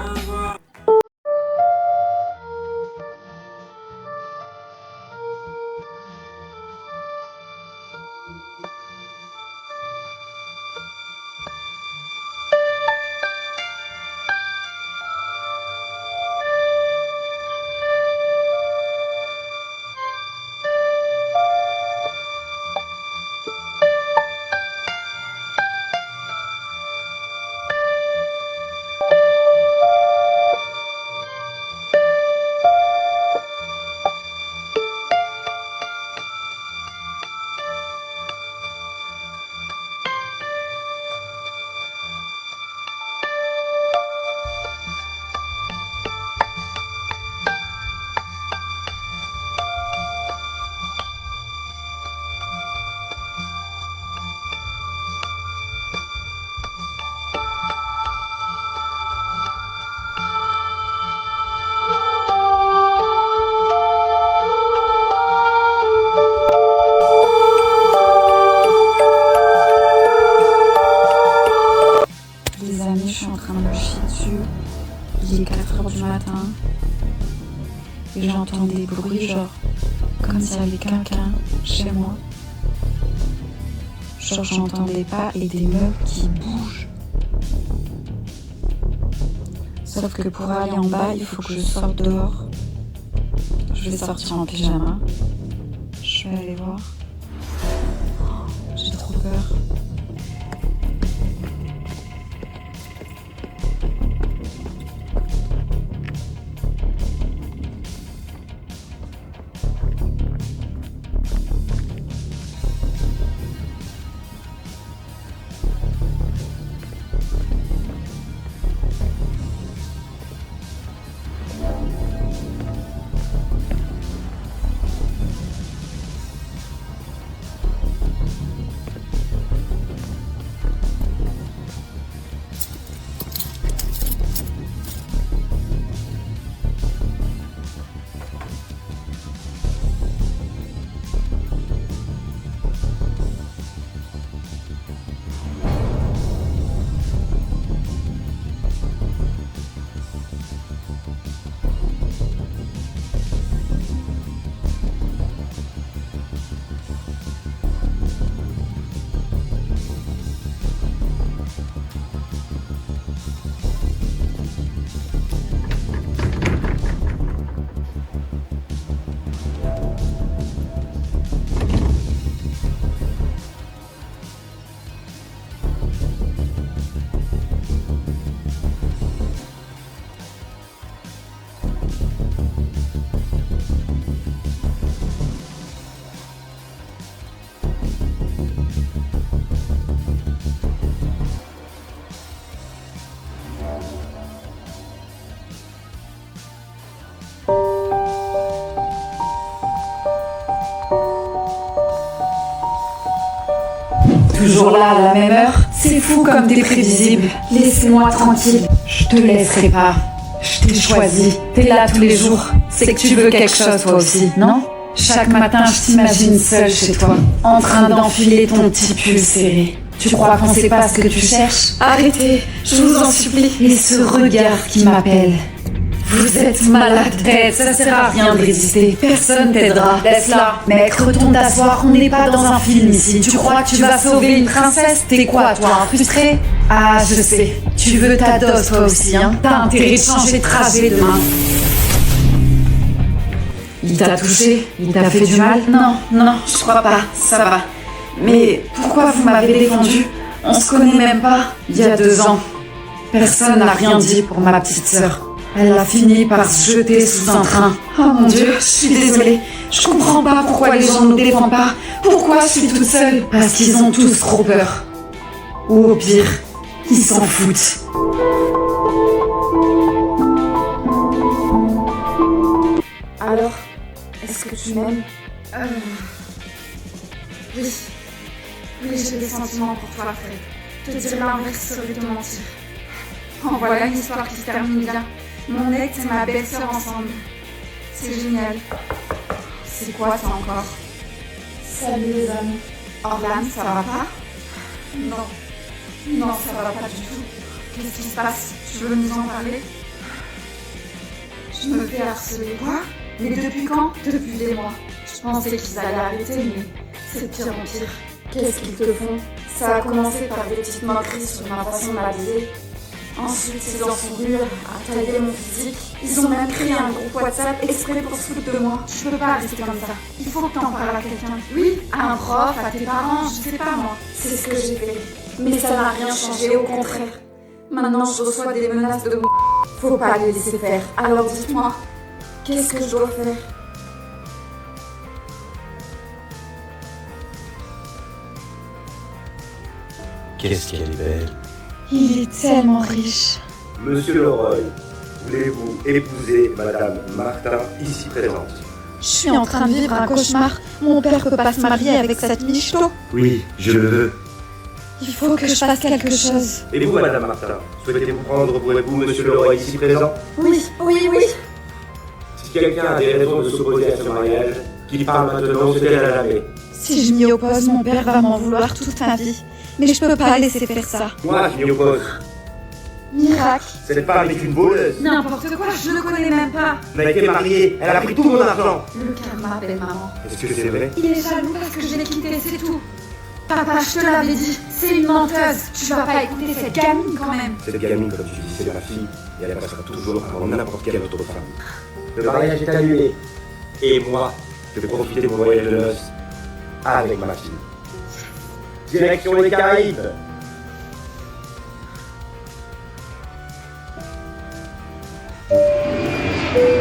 Il est 4h du matin et j'entends des bruits genre comme s'il y avait quelqu'un chez moi. Genre j'entends des pas et des meubles qui bougent. Sauf que pour aller en bas, il faut que je sorte dehors. Je vais sortir en pyjama. Je vais aller voir. J'ai trop peur. toujours là à la même heure. C'est fou comme t'es prévisible. Laissez-moi tranquille. Je te laisserai pas. Je t'ai choisi. T'es là tous les jours. C'est que tu veux quelque chose toi aussi, non? Chaque matin, je t'imagine seule chez toi, en train d'enfiler ton petit pull serré. Tu crois qu'on sait pas ce que tu cherches? Arrêtez, je vous en supplie. Et ce regard qui m'appelle. Vous êtes malade tête, ça sert à rien de résister. Personne t'aidera. Laisse-la. Mec, retourne t'asseoir, on n'est pas dans un film ici. Tu crois que tu vas sauver une princesse? T'es quoi, toi, un frustré? Ah, je sais. Tu veux ta dose, toi aussi, hein? T'as intérêt de changer de trajet demain. Il t'a touché? Il t'a fait du mal? Non, je crois pas. Ça va. Mais pourquoi vous m'avez défendu? On se connaît même pas. Il y a 2 ans. Personne n'a rien dit pour ma petite sœur. Elle a fini par se jeter sous un train. Oh mon Dieu, je suis désolée. Je comprends pas pourquoi les gens nous défendent pas. Pourquoi je suis toute seule? Parce qu'ils ont tous trop peur. Ou au pire, ils s'en foutent. Alors, est-ce que tu m'aimes? Oui. Oui, j'ai des sentiments pour toi, Fred. Te dire l'inverse serait te mentir. En voilà une histoire qui se termine bien. Mon ex et ma belle-sœur ensemble. C'est génial. C'est quoi ça encore? Salut les amis. Orlane, ça va pas? Non, ça va pas du tout. Qu'est-ce qui se passe? Tu veux nous en parler? Je me fais harceler. Quoi? Mais depuis quand? Depuis des mois. Je pensais qu'ils allaient arrêter, mais c'est de pire en pire. Qu'est-ce qu'ils te font? Ça a commencé par des petites moqueries sur ma façon de m'habiller. Ensuite, ils en sont venus à tailler mon physique. Ils ont même créé un groupe WhatsApp exprès pour se foutre de moi. Je peux pas rester comme ça. Il faut que t'en parles à quelqu'un. Oui, à un prof, à tes parents, je sais pas moi. C'est ce que j'ai fait. Mais ça n'a rien changé, au contraire. Maintenant, je reçois des menaces de mort. Faut pas les laisser faire. Alors dites-moi, qu'est-ce que je dois faire? Qu'est-ce qu'elle est belle. Il est tellement riche. Monsieur Leroy, voulez-vous épouser Madame Martin, ici présente? Je suis en train de vivre un cauchemar. Mon père peut pas se marier avec cette michto. Oui, je le veux. Il faut que je fasse quelque chose. Et vous, Madame Martin, souhaitez-vous prendre pour époux Monsieur Leroy ici présent? Oui. Si quelqu'un a des raisons de s'opposer à ce mariage, qu'il parle maintenant, c'est elle à jamais. Si je m'y oppose, mon père va m'en vouloir toute ma vie. Mais je peux pas laisser faire ça. Moi, je m'y oppose. Miracle. Cette femme est une voleuse. N'importe quoi, je le connais même pas. On a été mariés, elle a pris tout mon argent. Le karma, belle maman. Est-ce que c'est vrai? Il est jaloux parce que je l'ai quitté, c'est tout. Papa, je te l'avais dit, c'est une menteuse. Tu vas pas écouter cette gamine quand même. Cette gamine, comme tu dis, c'est ma fille, et elle passera toujours avant n'importe quelle autre femme. Le mariage est annulé. Et moi, je vais profiter de mon voyage de noces avec ma fille. Direction les Caraïbes.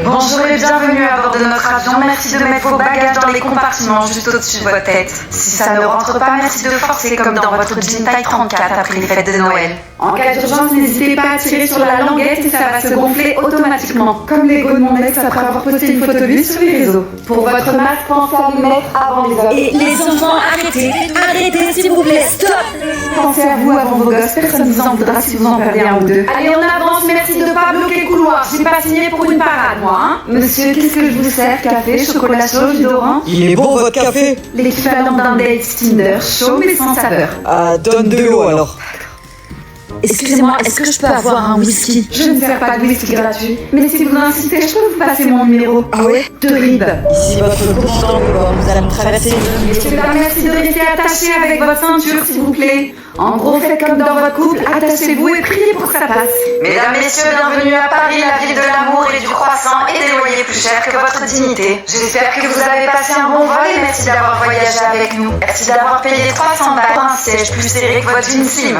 Bonjour et bienvenue à bord de notre avion. Merci de mettre vos bagages dans les compartiments juste au-dessus de votre tête. Si ça ne rentre pas, merci de forcer comme dans votre jean taille 34 après les fêtes de Noël. En cas d'urgence, n'hésitez pas à tirer sur la languette et ça va se gonfler automatiquement. Comme l'ego de mon ex après avoir posté une photo de lui sur les réseaux. Pour votre masque, pensez à le mettre avant les autres. Et les enfants, arrêtez s'il vous plaît, stop. Pensez à vous avant vos gosses, personne ne vous en voudra si vous en perdez un ou deux. Allez, on avance, merci de pas bloquer le couloir. J'ai pas signé pour une parade, moi, hein. Monsieur, qu'est-ce que je vous sers? Café, chocolat chaud, jus d'orange? Il est bon votre café? L'équivalent d'un date Tinder, chaud mais sans saveur. Ah, donne de l'eau alors. Excusez-moi, est-ce que je peux avoir un whisky? Je ne sers pas de whisky gratuit. Mais si vous insistez, je peux vous passer mon numéro. Ah ouais? De ribes. Ici votre course dans le bord, nous allons traverser. Messieurs, dames, merci de rester attachés avec votre ceinture, s'il vous plaît. En gros, faites comme dans votre couple, attachez-vous et priez pour que ça passe. Mesdames, messieurs, bienvenue à Paris, la ville de l'amour et du croissant et des loyers plus chers que votre dignité. J'espère que vous avez passé un bon vol et merci d'avoir voyagé avec nous. Merci d'avoir payé 300 balles pour un siège plus serré que votre jean slim.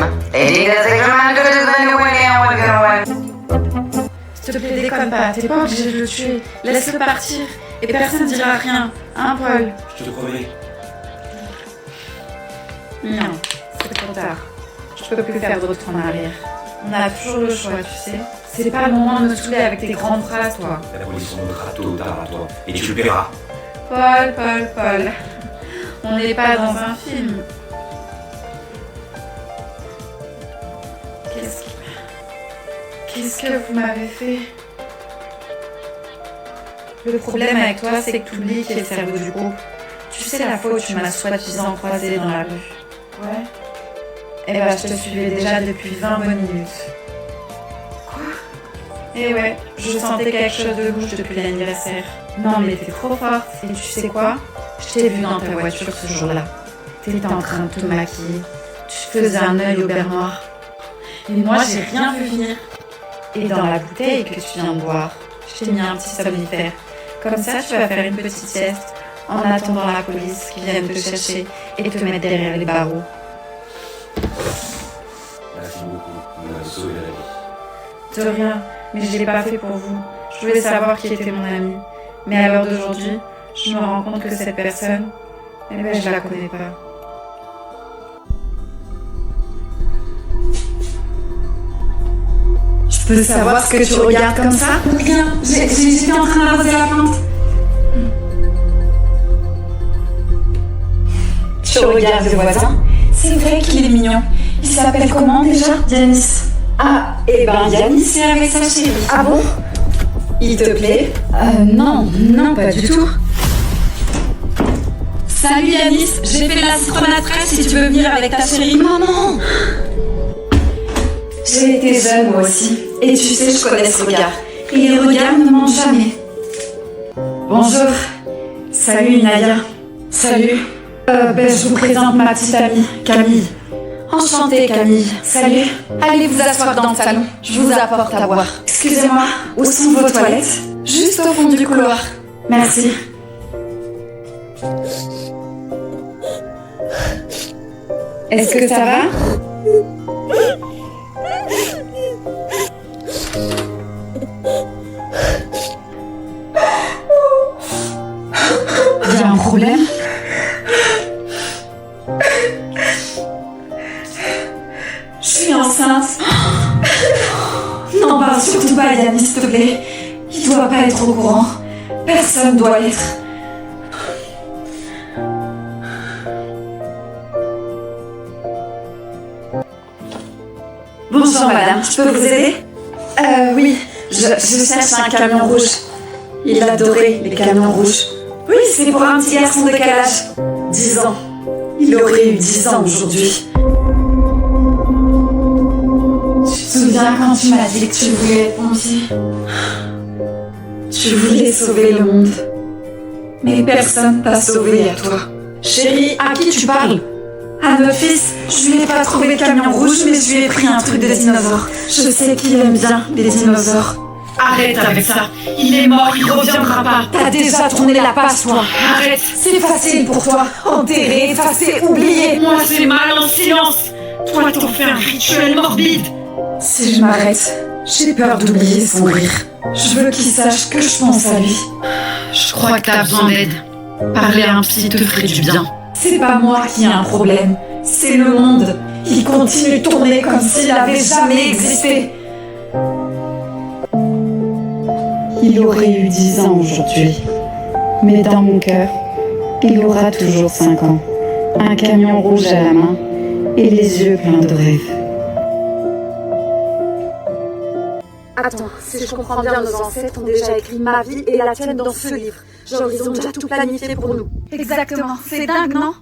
S'il te plaît, déconne pas, t'es pas obligé de le tuer. Laisse-le partir et personne dira rien. Hein, Paul? Je te promets. Non, c'est trop tard. Je peux plus faire de retour en arrière. On a toujours le choix, tu sais. C'est pas le moment de me saouler avec tes grandes phrases, toi. La police en mettra tôt ou tard à toi, et tu le paieras. Paul. On n'est pas dans un film. Qu'est-ce que vous m'avez fait? Le problème avec toi, c'est que tu oublies qui est le cerveau du groupe. Tu sais la fois où tu m'as soi-disant croisée dans la rue? Ouais. Eh ben, je te suivais déjà depuis 20 bonnes minutes. Quoi? Eh ouais, je sentais quelque chose de louche depuis l'anniversaire. Non, mais t'es trop forte. Et tu sais quoi? Je t'ai vu dans ta voiture ce jour-là. T'étais en train de te maquiller. Tu faisais un œil au beurre noir. Et moi, j'ai rien vu venir. Et dans la bouteille que tu viens de boire, je t'ai mis un petit somnifère. Comme ça, tu vas faire une petite sieste en attendant la police qui vienne te chercher et te mettre derrière les barreaux. Merci beaucoup, vous m'avez sauvé la vie. De rien, mais je l'ai pas fait pour vous. Je voulais savoir qui était mon ami. Mais à l'heure d'aujourd'hui, je me rends compte que cette personne, eh ben, je la connais pas. Je peux savoir ce que tu regardes comme ça? Rien, j'étais en train d'arroser la plante. Tu regardes le voisin? C'est vrai qu'il est mignon. Il s'appelle comment déjà? Yanis. Ah, et ben Yanis est avec sa chérie. Ah bon? Il te plaît? Non, pas du tout. Salut Yanis, j'ai fait la citronatresse si tu veux venir avec ta chérie. Maman! J'ai été jeune moi aussi. Et tu sais, je connais ce regard. Et les regards ne mentent jamais. Bonjour. Salut Nadia. Salut. Je vous présente ma petite amie, Camille. Enchantée Camille. Salut. Allez vous asseoir dans le salon. Je vous apporte à boire. Excusez-moi, où sont vos toilettes? Juste au fond du couloir. Merci. Est-ce que ça va? Il y a un problème? Je suis enceinte. Non, parle surtout pas, Yanis, s'il te plaît. Il doit pas être au courant. Personne doit l'être. Bonjour madame, je peux vous aider? Oui, je cherche un camion rouge. Il adorait les camions rouges. Oui, c'est pour un petit garçon de quel âge? 10 ans. Il aurait eu 10 ans aujourd'hui. Tu te souviens quand tu m'as dit que tu voulais être pompier? Tu voulais sauver le monde. Mais personne t'a sauvé à toi. Chérie, à qui tu parles? À notre fils, je lui ai pas trouvé de camion rouge, mais je lui ai pris un truc de dinosaure. Je sais qu'il aime bien les dinosaures. Arrête avec ça. Il est mort, il reviendra pas. T'as déjà tourné la passe, toi. Arrête. C'est facile pour toi. Enterrer, effacer, oublier. Moi, c'est mal en silence. Toi, t'en fais un rituel morbide. Si je m'arrête, j'ai peur d'oublier son rire. Je veux qu'il sache que je pense à lui. Je crois que t'as besoin d'aide. Parler à un psy te ferait du bien. C'est pas moi qui ai un problème. C'est le monde. Il continue de tourner comme s'il n'avait jamais existé. Il aurait eu 10 ans aujourd'hui. Mais dans mon cœur, il aura toujours 5 ans. Un camion rouge à la main et les yeux pleins de rêves. Attends, si je comprends bien, nos ancêtres ont déjà écrit ma vie et la tienne dans ce livre. Genre, ils ont déjà tout planifié pour nous. Exactement, c'est dingue, non?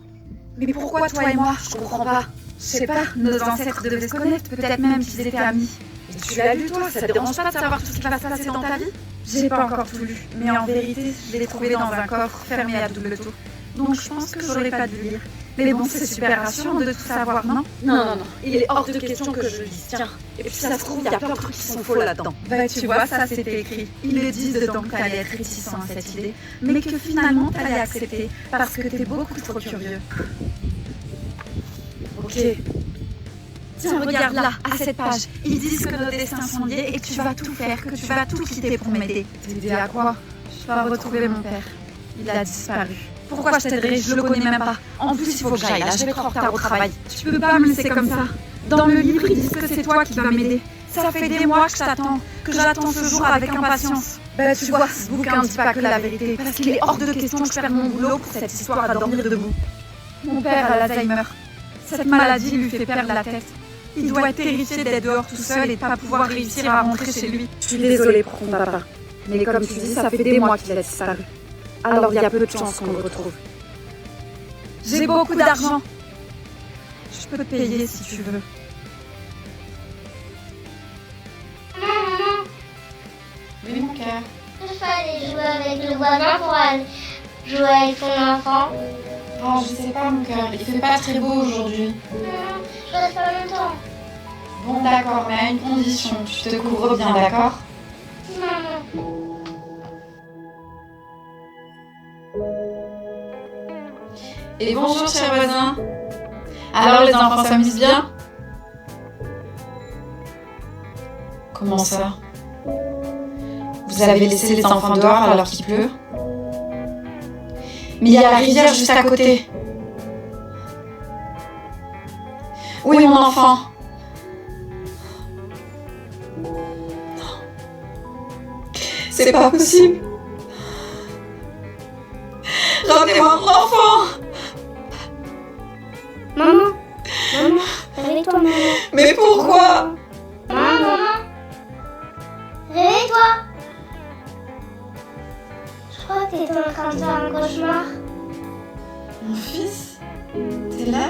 Mais pourquoi toi et moi? Je comprends pas. Je sais pas, nos ancêtres devaient se connaître, peut-être même qu'ils étaient amis. Et tu l'as lu toi? Ça te dérange pas de savoir tout ce qui va se passer dans ta vie? J'ai pas encore tout lu, mais en vérité, je l'ai trouvé dans un coffre fermé à double tour. Donc je pense que j'aurais pas dû lire. Mais bon, c'est super rassurant de tout savoir, non? Non. Il est hors de question que je le dise, tiens. Et puis ça se trouve, il y a plein de trucs qui sont faux là-dedans. Bah tu vois, ça c'était écrit. Ils le disent dedans que t'allais être réticent à cette idée, mais que finalement t'allais accepter parce que t'es beaucoup trop curieux. Ok. Tiens, regarde là, à cette page. Ils disent que nos destins sont liés et que tu vas tout faire, que tu vas tout quitter pour m'aider. T'aider à quoi? Je vais retrouver mon père. Il a disparu. Pourquoi je t'aiderais? Je le connais même pas. En plus, il faut que j'aille là, je vais être en retard au travail. Tu peux pas me laisser comme ça. Dans le livre, ils disent que c'est toi qui vas m'aider. Ça fait des mois que je t'attends, que j'attends ce jour avec impatience. Bah tu vois, ce bouquin dit pas que la vérité, parce qu'il est hors de question que je perde mon boulot pour cette histoire à dormir debout. Mon père a l'Alzheimer. Cette maladie lui fait perdre la tête. Il doit être terrifié d'être dehors tout seul et de pas pouvoir réussir à rentrer chez lui. Je suis désolée pour ton papa. Mais comme tu dis, ça fait des mois qu'il a disparu. Alors il y a peu de chances qu'on le retrouve. J'ai beaucoup d'argent. Je peux te payer si tu veux. Oui, mon cœur. Je peux aller jouer avec le voisin pour aller jouer avec son enfant. Oh, je sais pas, mon cœur. Il fait pas très beau aujourd'hui. Non, je reste pas longtemps. Bon, d'accord, mais à une condition. Tu te couvres bien, d'accord? Non. Et bonjour, cher voisin. Alors, les enfants s'amusent bien? Comment ça? Vous avez laissé les enfants dehors alors qu'il pleut? Mais il y a la rivière juste à côté. Oui, mon enfant. C'est pas possible. Ramenez-moi mon enfant. Maman, réveille-toi, maman. Mais pourquoi? Maman, réveille-toi. Je crois que t'étais en train de faire un cauchemar. Mon fils? T'es là?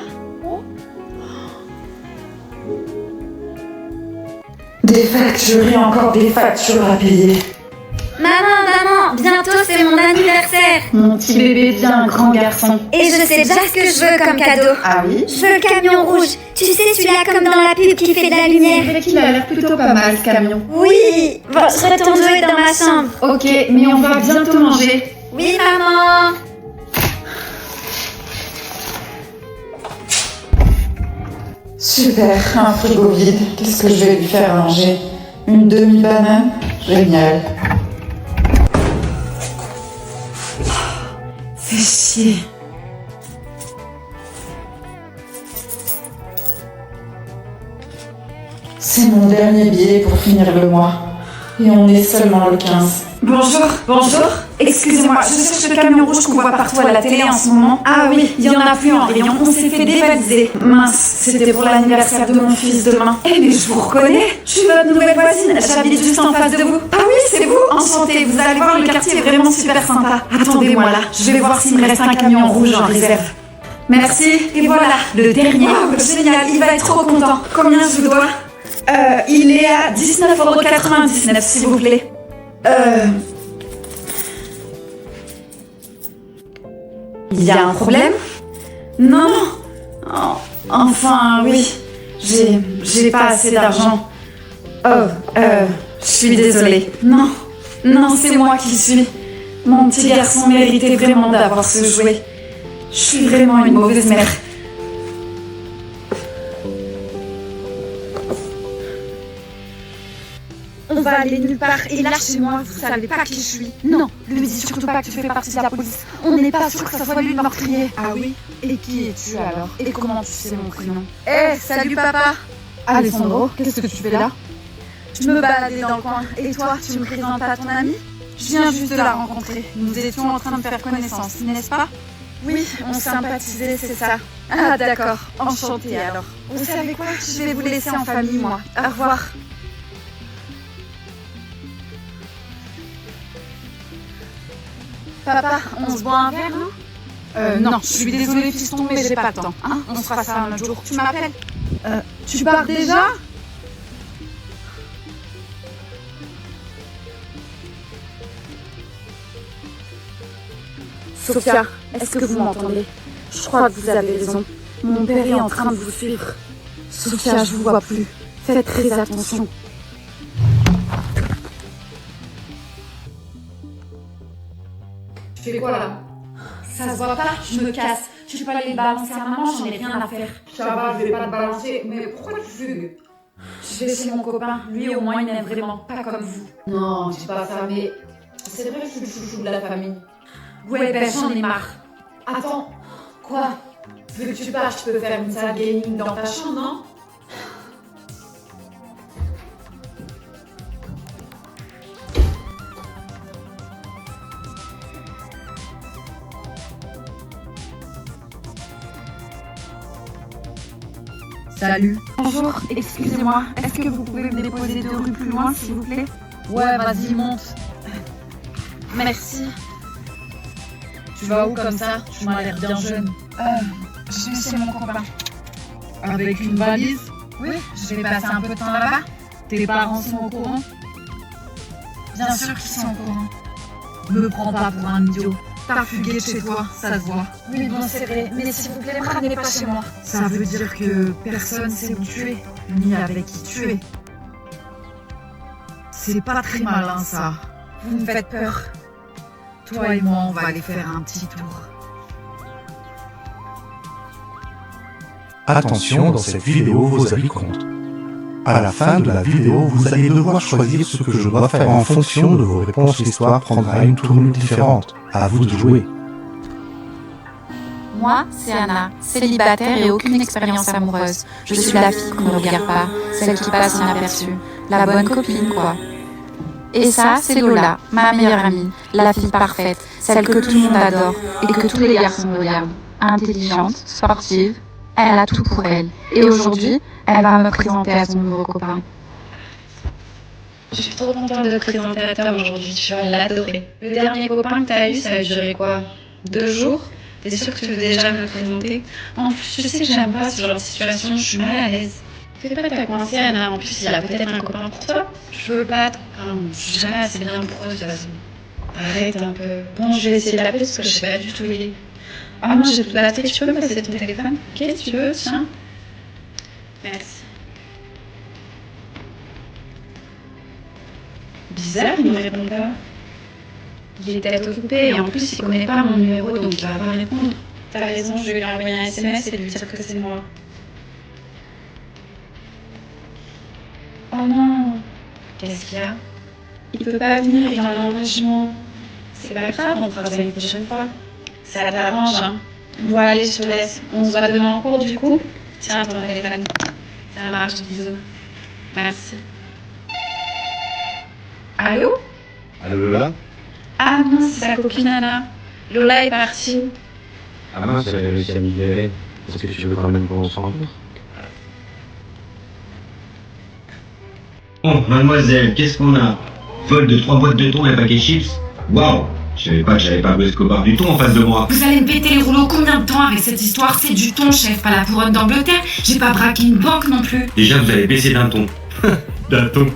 Des factures et encore des factures à payer. Maman, bientôt c'est mon anniversaire. Mon petit bébé devient un grand garçon. Et je sais déjà ce que je veux comme cadeau. Ah oui? Je veux le camion rouge. Tu sais, celui-là comme dans la pub qui fait de la lumière. C'est vrai qu'il a l'air plutôt pas mal, ce camion. Oui. Bon, je retourne jouer dans ma chambre. Ok, mais on va bientôt manger. Oui, maman. Super, un frigo vide. Qu'est-ce que je vais lui faire à manger? Une demi-banane? Génial. Fais chier. C'est mon dernier billet pour finir le mois. Et on est seulement le 15. Bonjour. Excusez-moi, je cherche le camion rouge qu'on voit partout à la télé en ce moment. Ah oui, il y en a plus en rayon. On s'est fait dévaliser. Mince, c'était pour l'anniversaire de mon fils demain. Eh mais je vous reconnais. Je suis votre nouvelle voisine. J'habite juste en face de vous. Ah oui, c'est vous. Enchantée. Vous allez voir, le quartier est vraiment super sympa. Attendez-moi là. Je vais voir s'il me reste un camion rouge en réserve. Merci. Et voilà, le dernier. Oh, génial, il va être trop content. Combien je vous dois? Il est à 19,99 €, s'il vous plaît. Il y a un problème? Non. Oh, enfin, oui. J'ai pas assez d'argent. Je suis désolée. Non, c'est moi qui suis. Mon petit garçon méritait vraiment d'avoir ce jouet. Je suis vraiment une mauvaise mère. On va aller nulle part et là chez moi, vous savez pas qui je suis. Non, lui dis surtout pas que tu fais partie de la police. On n'est pas sûr que ça soit lui le meurtrier. Ah oui? Et qui es-tu alors? Et comment tu sais mon prénom? Salut papa. Alessandro, qu'est-ce que tu fais là? Je me baladais dans le coin. Et toi, tu me présentes à ton amie? Je viens juste de la rencontrer. Nous étions en train de faire connaissance, n'est-ce pas? Oui, on sympathisait, c'est ça. Ah d'accord, enchantée alors. Vous savez quoi? Je vais vous laisser en famille, moi. Au revoir. Papa, on se boit un verre, non? Non, je suis désolée fiston, mais j'ai pas le temps. Hein, on se fera ça un autre jour. Tu m'appelles? Tu pars déjà? Sophia, est-ce que vous m'entendez? Je crois que vous avez raison. Mon père est en train de vous suivre. Sophia, je vous vois plus. Faites très attention. Tu fais quoi là? Ça se voit pas? Je me casse. Tu peux aller le balancer à maman, j'en ai rien à faire. Ça va, je vais pas te balancer, mais pourquoi tu fugues? Je vais chez mon copain. Lui au moins il m'aime vraiment, pas comme vous. Non, dis pas ça, mais c'est vrai que je suis le chouchou de la famille. Ouais, ben j'en ai marre. Attends, quoi? Vu que tu pars, je peux faire une salle gaming dans ta chambre, non? Salut. Bonjour, excusez-moi, est-ce que vous pouvez me déposer 2 rues plus loin, s'il vous plaît? Ouais, vas-y, monte. Merci. Tu vas où comme ça? Tu m'as l'air bien jeune. Je vais chez mon copain. Avec une valise? Oui, je vais passer un peu de temps là-bas. Tes parents sont au courant? Bien sûr qu'ils sont au courant. Me prends pas pour un idiot. T'as fugué de chez toi, ça se voit. Oui, bon, c'est vrai, mais s'il vous plaît, ne ramenez pas chez moi. Ça veut dire que personne sait où tu es, ni avec qui tu es. C'est pas très malin, ça. Vous me faites peur. Toi et moi, on va aller faire un petit tour. Attention, dans cette vidéo, vos avis comptent. À la fin de la vidéo, vous allez devoir choisir ce que je dois faire en fonction de vos réponses. L'histoire prendra une tournure différente. À vous de jouer. Moi, c'est Anna, célibataire et aucune expérience amoureuse. Je suis la fille qu'on ne regarde pas, celle qui passe inaperçue, la bonne copine, quoi. Et ça, c'est Lola, ma meilleure amie, la fille parfaite, celle que tout le monde adore et que tous les garçons regardent. Intelligente, sportive, elle a tout pour elle. Et aujourd'hui, elle va me présenter à son nouveau copain. Je suis trop contente de te présenter à toi aujourd'hui, tu vas l'adorer. Le dernier copain que t'as eu, ça a duré quoi? 2 jours? T'es sûre que tu veux déjà me le présenter? En plus, tu sais que j'aime pas ce genre de situation, je suis mal à l'aise. Fais pas ta coincée, Anna, en plus il a peut-être un copain pour toi. Je veux pas, je suis jamais assez bien pour eux de toute façon. Arrête un peu. Bon, je vais essayer de l'appeler parce que je sais pas du tout où il est. Ah non, j'ai toute la télé, tu peux me passer ton téléphone? Ok, tu veux, tiens. Merci. Bizarre, il me répond pas. Il est peut-être occupé et en plus il connaît pas mon numéro donc il va pas répondre. T'as raison, je vais lui envoyer un SMS et lui dire que c'est moi. Oh non! Qu'est-ce qu'il y a? Il peut pas venir, il a un engagement. C'est pas grave, on fera ça une prochaine fois. Ça t'arrange, hein? Bon, allez, je te laisse. On se voit demain en cours du coup? Tiens, ton téléphone. Ça marche, bisous. Merci. Allô? Allô Lola? Ah non, c'est sa copine Anna. Lola est partie. Ah mince, j'avais réussi à m'y libérer. Est-ce que tu veux quand même qu'on se rencontre? Bon, mademoiselle, qu'est-ce qu'on a? Vol de 3 boîtes de thon et un paquet de chips? Waouh! Je savais pas que j'avais pas Escobar du thon en face de moi. Vous allez me péter les rouleaux combien de temps avec cette histoire? C'est du thon, chef, pas la couronne d'Angleterre. J'ai pas braqué une banque non plus. Déjà, vous avez baissé d'un ton. D'un ton?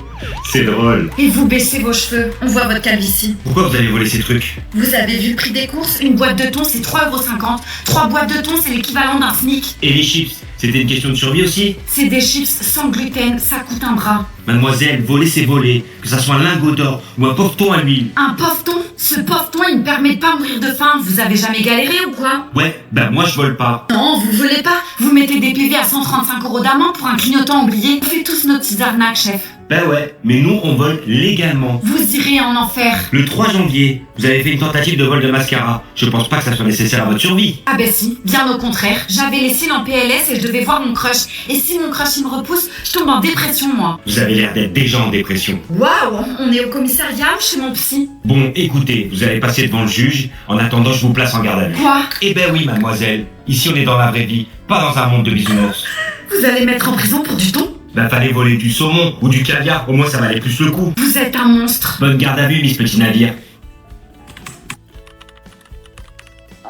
C'est drôle. Et vous baissez vos cheveux, on voit votre calvitie. Pourquoi vous avez volé ces trucs? Vous avez vu le prix des courses? Une boîte de thon, c'est 3,50 €. 3 boîtes de thon, c'est l'équivalent d'un SMIC. Et les chips? C'était une question de survie aussi? C'est des chips sans gluten, ça coûte un bras. Mademoiselle, voler c'est voler. Que ça soit un lingot d'or ou un pauvre-thon à l'huile. Un pauvre-thon? Ce pauvre-thon, il me permet de pas mourir de faim. Vous avez jamais galéré ou quoi? Ouais, ben moi je vole pas. Non, vous volez pas. Vous mettez des PV à 135 € d'amende pour un clignotant oublié. On fait tous nos petites arnaques, chef. Ben ouais, mais nous on vole légalement. Vous irez en enfer. Le 3 janvier, vous avez fait une tentative de vol de mascara. Je pense pas que ça soit nécessaire à votre survie. Ah ben si, bien au contraire. J'avais les cils en PLS et je devais voir mon crush. Et si mon crush il me repousse, je tombe en dépression moi. Vous avez l'air d'être déjà en dépression. Waouh, on est au commissariat ou chez mon psy? Bon, écoutez, vous allez passer devant le juge. En attendant, je vous place en garde à vue. Quoi? Eh ben oui, mademoiselle. Ici on est dans la vraie vie, pas dans un monde de bisounours. Vous allez mettre en prison pour du thon? Ben fallait voler du saumon ou du caviar, au moins ça valait plus le coup. Vous êtes un monstre. Bonne garde à vue, Miss Petit Navire.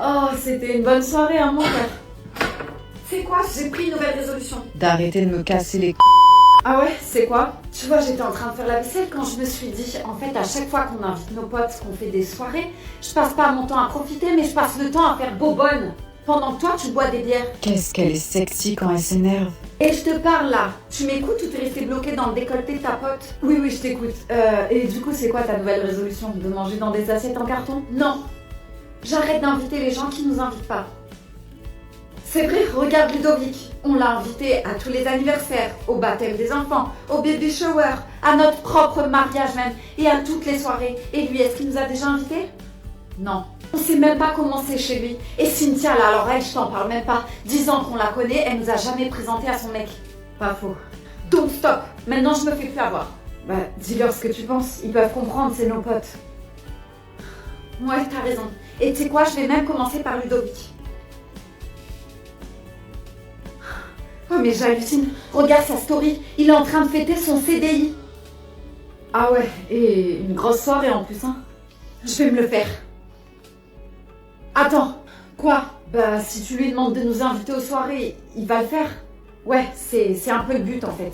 Oh, c'était une bonne soirée, hein, mon père. C'est quoi? J'ai pris une nouvelle résolution. D'arrêter de me casser les Ah ouais, c'est quoi? Tu vois, j'étais en train de faire la vaisselle quand je me suis dit, en fait, à chaque fois qu'on invite nos potes, qu'on fait des soirées, je passe pas mon temps à profiter, mais je passe le temps à faire bobonne. Pendant que toi, tu bois des bières. Qu'est-ce qu'elle est sexy quand elle s'énerve. Et je te parle là. Tu m'écoutes ou t'es resté bloqué dans le décolleté de ta pote? Oui, je t'écoute. Et du coup, c'est quoi ta nouvelle résolution? De manger dans des assiettes en carton? Non. J'arrête d'inviter les gens qui nous invitent pas. C'est vrai, regarde Ludovic. On l'a invité à tous les anniversaires, au baptême des enfants, au baby shower, à notre propre mariage même, et à toutes les soirées. Et lui, est-ce qu'il nous a déjà invités? Non. On sait même pas comment c'est chez lui. Et Cynthia là, alors elle, je t'en parle même pas. 10 ans qu'on la connaît, elle nous a jamais présenté à son mec. Pas faux. Donc stop. Maintenant je me fais plus avoir. Bah, dis-leur ce que tu penses. Ils peuvent comprendre, c'est nos potes. Ouais, t'as raison. Et tu sais quoi, je vais même commencer par Ludovic. Oh mais j'hallucine. Regarde sa story, il est en train de fêter son CDI. Ah ouais, et une grosse soirée en plus, hein. Je vais me le faire. Attends, quoi? Bah, si tu lui demandes de nous inviter aux soirées, il va le faire. Ouais, c'est un peu le but en fait.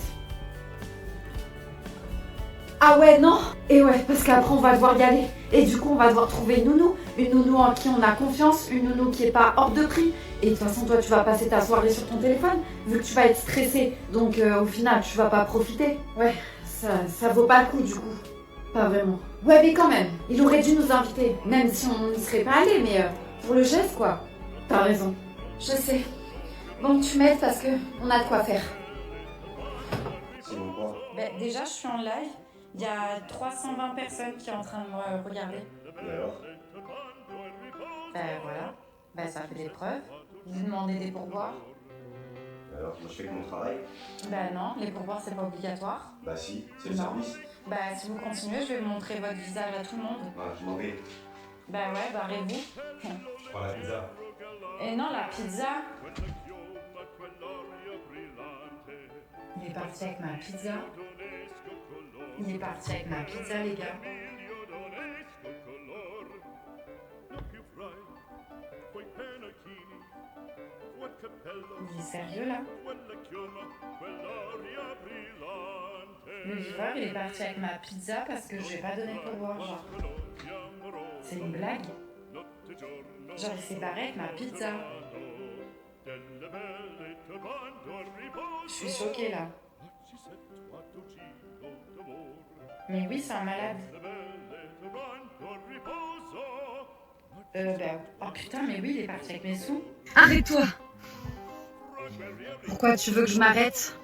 Ah ouais, non. Et ouais, parce qu'après on va devoir y aller. Et du coup on va devoir trouver une nounou en qui on a confiance, une nounou qui est pas hors de prix. Et de toute façon toi tu vas passer ta soirée sur ton téléphone, vu que tu vas être stressé. Donc au final tu vas pas profiter. Ouais, ça vaut pas le coup du coup. Pas vraiment. Ouais mais quand même, il aurait dû nous inviter, même si on n'y serait pas allé, mais pour le geste quoi. T'as raison. Je sais. Bon tu m'aides parce que on a de quoi faire. Ben, déjà je suis en live. Il y a 320 personnes qui sont en train de me regarder. Et alors? Ben voilà, ben ça fait des preuves. Vous demandez des pourboires? Et alors, moi je fais que mon travail? Ben non, les pourboires c'est pas obligatoire. Bah si, c'est le Non. service. Ben si vous continuez, je vais montrer votre visage à tout le monde. Voilà, je m'en vais. Ben ouais, barrez-vous. Je prends la pizza. Et non, la pizza. Il est parti avec ma pizza. Il est parti avec ma pizza, les gars. Il est sérieux là? Le livreur il est parti avec ma pizza parce que je vais pas donné pour boire, genre. C'est une blague? Genre il s'est barré avec ma pizza. Je suis choquée là. Mais oui, c'est un malade. Oh putain, mais oui, il est parti avec mes sous. Arrête-toi. Pourquoi tu veux que je m'arrête?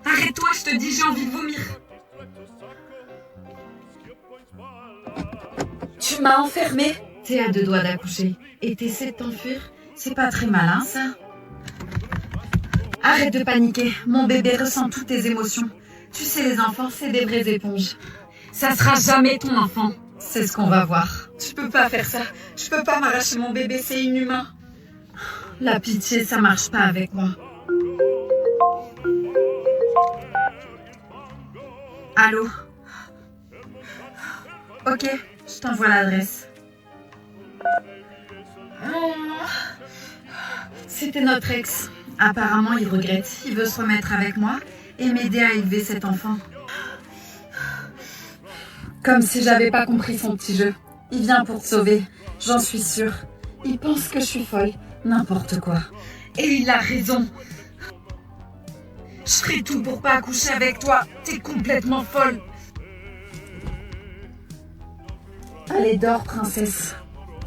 Arrête-toi, je te dis, j'ai envie de vomir. Tu m'as enfermée. T'es à 2 doigts d'accoucher. Et t'essaies de t'enfuir? C'est pas très malin, ça. Arrête de paniquer. Mon bébé ressent toutes tes émotions. Tu sais, les enfants, c'est des vraies éponges. Ça sera jamais ton enfant. C'est ce qu'on va voir. Tu peux pas faire ça. Je peux pas m'arracher mon bébé, c'est inhumain. La pitié, ça marche pas avec moi. Allô? Ok, je t'envoie l'adresse. C'était notre ex. Apparemment, il regrette. Il veut se remettre avec moi et m'aider à élever cet enfant. Comme si j'avais pas compris son petit jeu. Il vient pour te sauver, j'en suis sûre. Il pense que je suis folle, n'importe quoi. Et il a raison. Je ferai tout pour pas accoucher avec toi. T'es complètement folle. Allez, dors, princesse.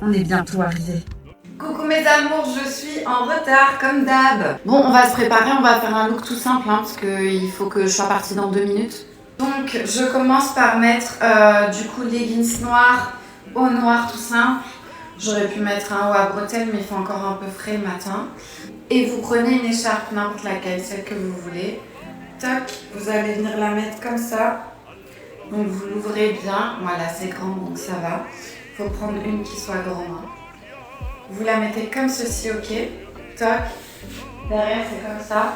On est bientôt arrivés. Coucou mes amours, je suis en retard comme d'hab. Bon, on va se préparer, on va faire un look tout simple hein, parce qu'il faut que je sois partie dans 2 minutes. Donc je commence par mettre du coup leggings noirs, haut noir tout simple. J'aurais pu mettre un haut à bretelles mais il fait encore un peu frais le matin. Et vous prenez une écharpe, n'importe laquelle, celle que vous voulez. Toc, vous allez venir la mettre comme ça. Donc vous l'ouvrez bien, voilà c'est grand donc ça va. Il faut prendre une qui soit grande. Hein. Vous la mettez comme ceci, ok. Toc, derrière c'est comme ça.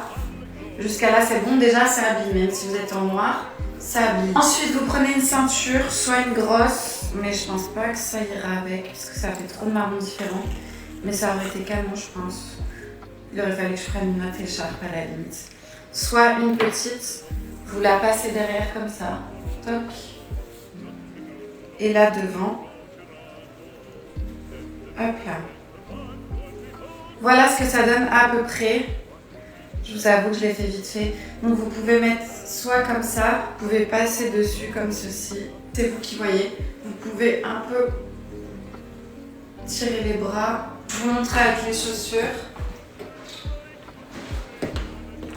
Jusqu'à là c'est bon, déjà c'est habillé, même si vous êtes en noir. Ça habille. Ensuite, vous prenez une ceinture, soit une grosse, mais je pense pas que ça ira avec, parce que ça fait trop de marrons différents. Mais ça aurait été canon, je pense. Il aurait fallu que je prenne une autre écharpe à la limite. Soit une petite, vous la passez derrière comme ça. Toc. Et là devant. Hop là. Voilà ce que ça donne à peu près. Je vous avoue que je l'ai fait vite fait. Donc vous pouvez mettre soit comme ça, vous pouvez passer dessus comme ceci. C'est vous qui voyez. Vous pouvez un peu tirer les bras. Je vous montre avec les chaussures.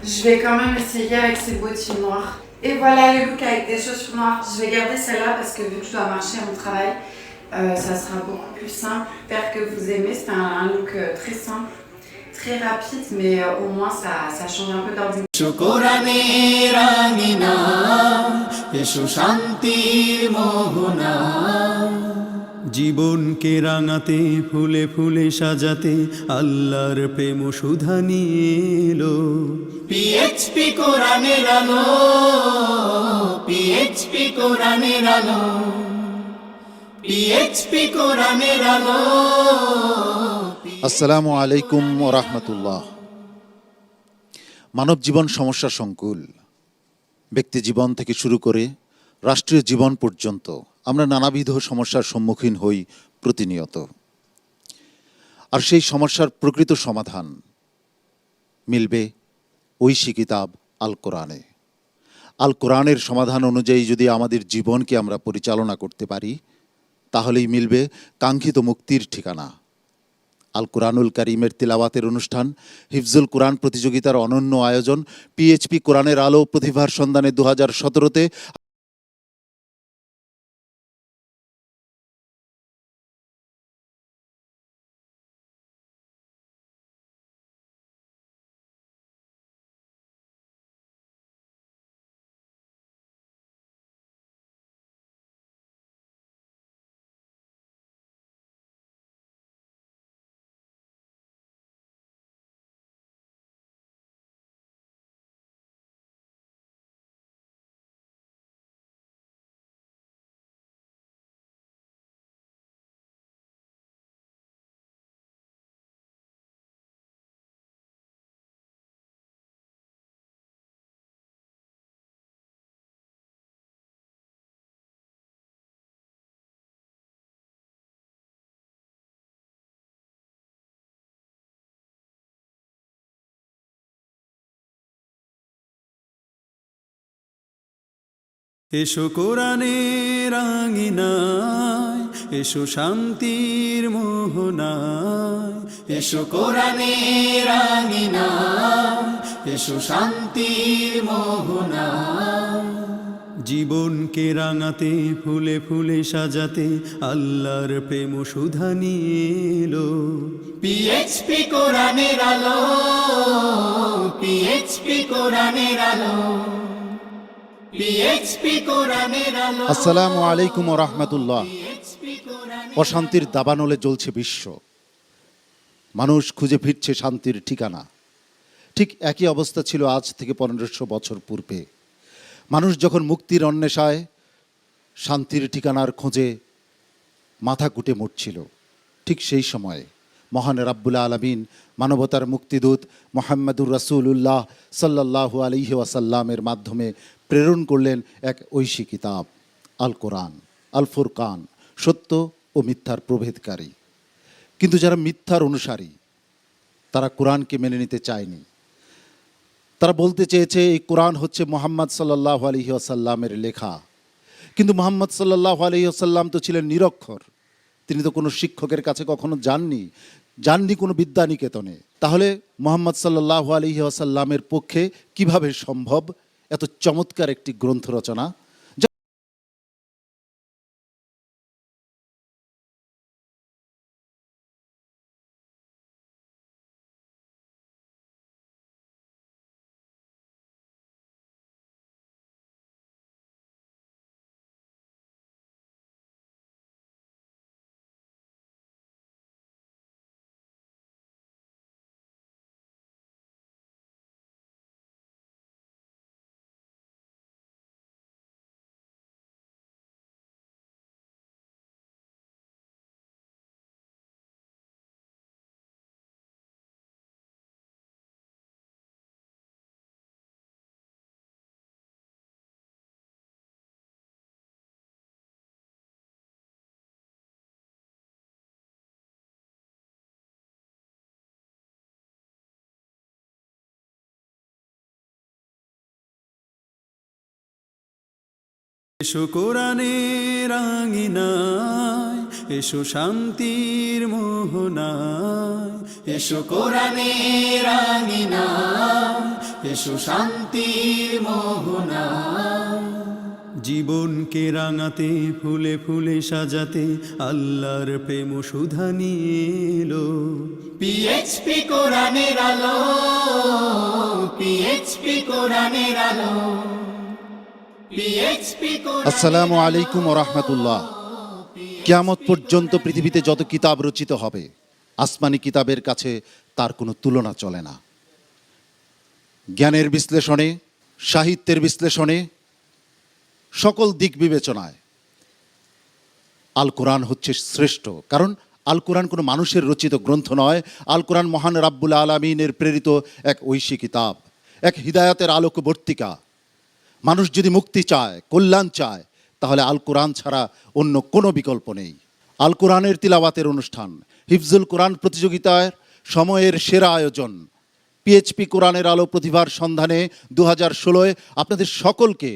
Je vais quand même essayer avec ces bottines noires. Et voilà le look avec des chaussures noires. Je vais garder celle-là parce que vu que je dois marcher à mon travail, ça sera beaucoup plus simple. J'espère que vous aimez. C'est un look très simple. Très rapide, mais au moins ça change un peu d'ordinaire. জীবনকে রাঙাতে ফুলে ফুলে সাজাতে আল্লাহর প্রেম সুধা নিয়ে এলো পিএইচপি কোরআনের আলো, পিএইচপি কোরআনের আলো, পিএইচপি কোরআনের আলো। আসসালামু আলাইকুম ওয়া রাহমাতুল্লাহ। মানব জীবন সমস্যা সংকুল। ব্যক্তি জীবন থেকে শুরু করে রাষ্ট্রীয় জীবন পর্যন্ত আমরা নানাবিধ সমস্যার সম্মুখীন হই প্রতিনিয়ত। আর সেই সমস্যার প্রকৃত সমাধান মিলবে ঐশী কিতাব আল কোরআনে। আল কোরআনের সমাধান অনুযায়ী যদি আমাদের জীবনকে আমরা পরিচালনা করতে পারি, তাহলেই মিলবে কাঙ্ক্ষিত মুক্তির ঠিকানা। আল কোরআনুল কারীমের তিলাওয়াতের অনুষ্ঠান, হিফজুল কোরআন প্রতিযোগিতার অনন্য আয়োজন, পিএইচপি কোরআনের আলো প্রতিভার সন্ধানে 2017-তে এসো কোরআনের আঙিনায়, এসো শান্তির মোহনায়, এসো কোরআনের আঙিনায়, এসো শান্তির মোহনায়। জীবনকে রাঙাতে, ফুলে ফুলে সাজাতে আল্লাহর প্রেম সুধা নিয়ে এলো পিএইচপি কোরআনের আলো, পিএইচপি কোরআনের আলো, পিএইচপি কোরআনের আলো। আসসালামু আলাইকুম ওয়া রাহমাতুল্লাহ। অশান্তির দাবানলে জ্বলছে বিশ্ব, মানুষ খুঁজে ফিরছে শান্তির ঠিকানা। ঠিক একই অবস্থা ছিল আজ থেকে 1500 বছর পূর্বে। মানুষ যখন মুক্তির অন্বেষায় শান্তির ঠিকানার খোঁজে মাথা কুটে মরছিল, ঠিক সেই সময়ে মহান রাব্বুল আলামিন মানবতার মুক্তিদূত মুহাম্মদুর রাসূলুল্লাহ সাল্লাল্লাহু আলাইহি ওয়াসাল্লামের মাধ্যমে প্রেরণ করলেন এক ঐশী কিতাব আল কোরআন, আল ফুরকান, সত্য ও মিথ্যার প্রভেদকারী। কিন্তু যারা মিথ্যার অনুসারী, তারা কোরআনকে মেনে নিতে চায়নি। তারা বলতে চেয়েছে এই কোরআন হচ্ছে মুহাম্মদ সাল্লাল্লাহু আলাইহি ওয়াসাল্লামের লেখা। কিন্তু মুহাম্মদ সাল্লাল্লাহু আলাইহি ওয়াসাল্লাম তো ছিলেন নিরক্ষর। তিনি তো কোনো শিক্ষকের কাছে কখনো যাননি কোনো বিদ্যানিকেতনে। তাহলে মুহাম্মদ সাল্লাল্লাহু আলাইহি ওয়াসাল্লামের পক্ষে কিভাবে সম্ভব এত চমৎকার একটি গ্রন্থ রচনা? এসো কোরআনের আঙিনায়, এসো শান্তির মোহনায়, এসো কোরআনের আঙিনায়, এসো শান্তির মোহনায়। জীবনকে রাঙাতে, ফুলে ফুলে সাজাতে আল্লাহর প্রেম সুধা নিয়ে এলো পিএইচপি কোরআনের আলো, পিএইচপি কোরআনের আলো। আসসালামু আলাইকুম ওয়া রাহমাতুল্লাহ। কিয়ামত পর্যন্ত পৃথিবীতে যত কিতাব রচিত হবে, আসমানি কিতাবের কাছে তার কোনো তুলনা চলে না। জ্ঞানের বিশ্লেষণে, সাহিত্যের বিশ্লেষণে, সকল দিক বিবেচনায় আল কোরআন হচ্ছে শ্রেষ্ঠ। কারণ আল কোরআন কোনো মানুষের রচিত গ্রন্থ নয়। আল কোরআন মহান রাব্বুল আলামিনের প্রেরিত এক ঐশী কিতাব, এক হিদায়াতের আলোকবর্তিকা। মানুষ যদি মুক্তি চায়, কল্যাণ চায়, তাহলে আল কোরআন ছাড়া অন্য কোনো বিকল্প নেই। আল কোরআনের তিলাওয়াতের অনুষ্ঠান, হিফজুল কোরআন প্রতিযোগিতার সময়ের সেরা আয়োজন, পিএইচপি কোরআনের আলো প্রতিভার সন্ধানে 2016 আপনাদের সকলকে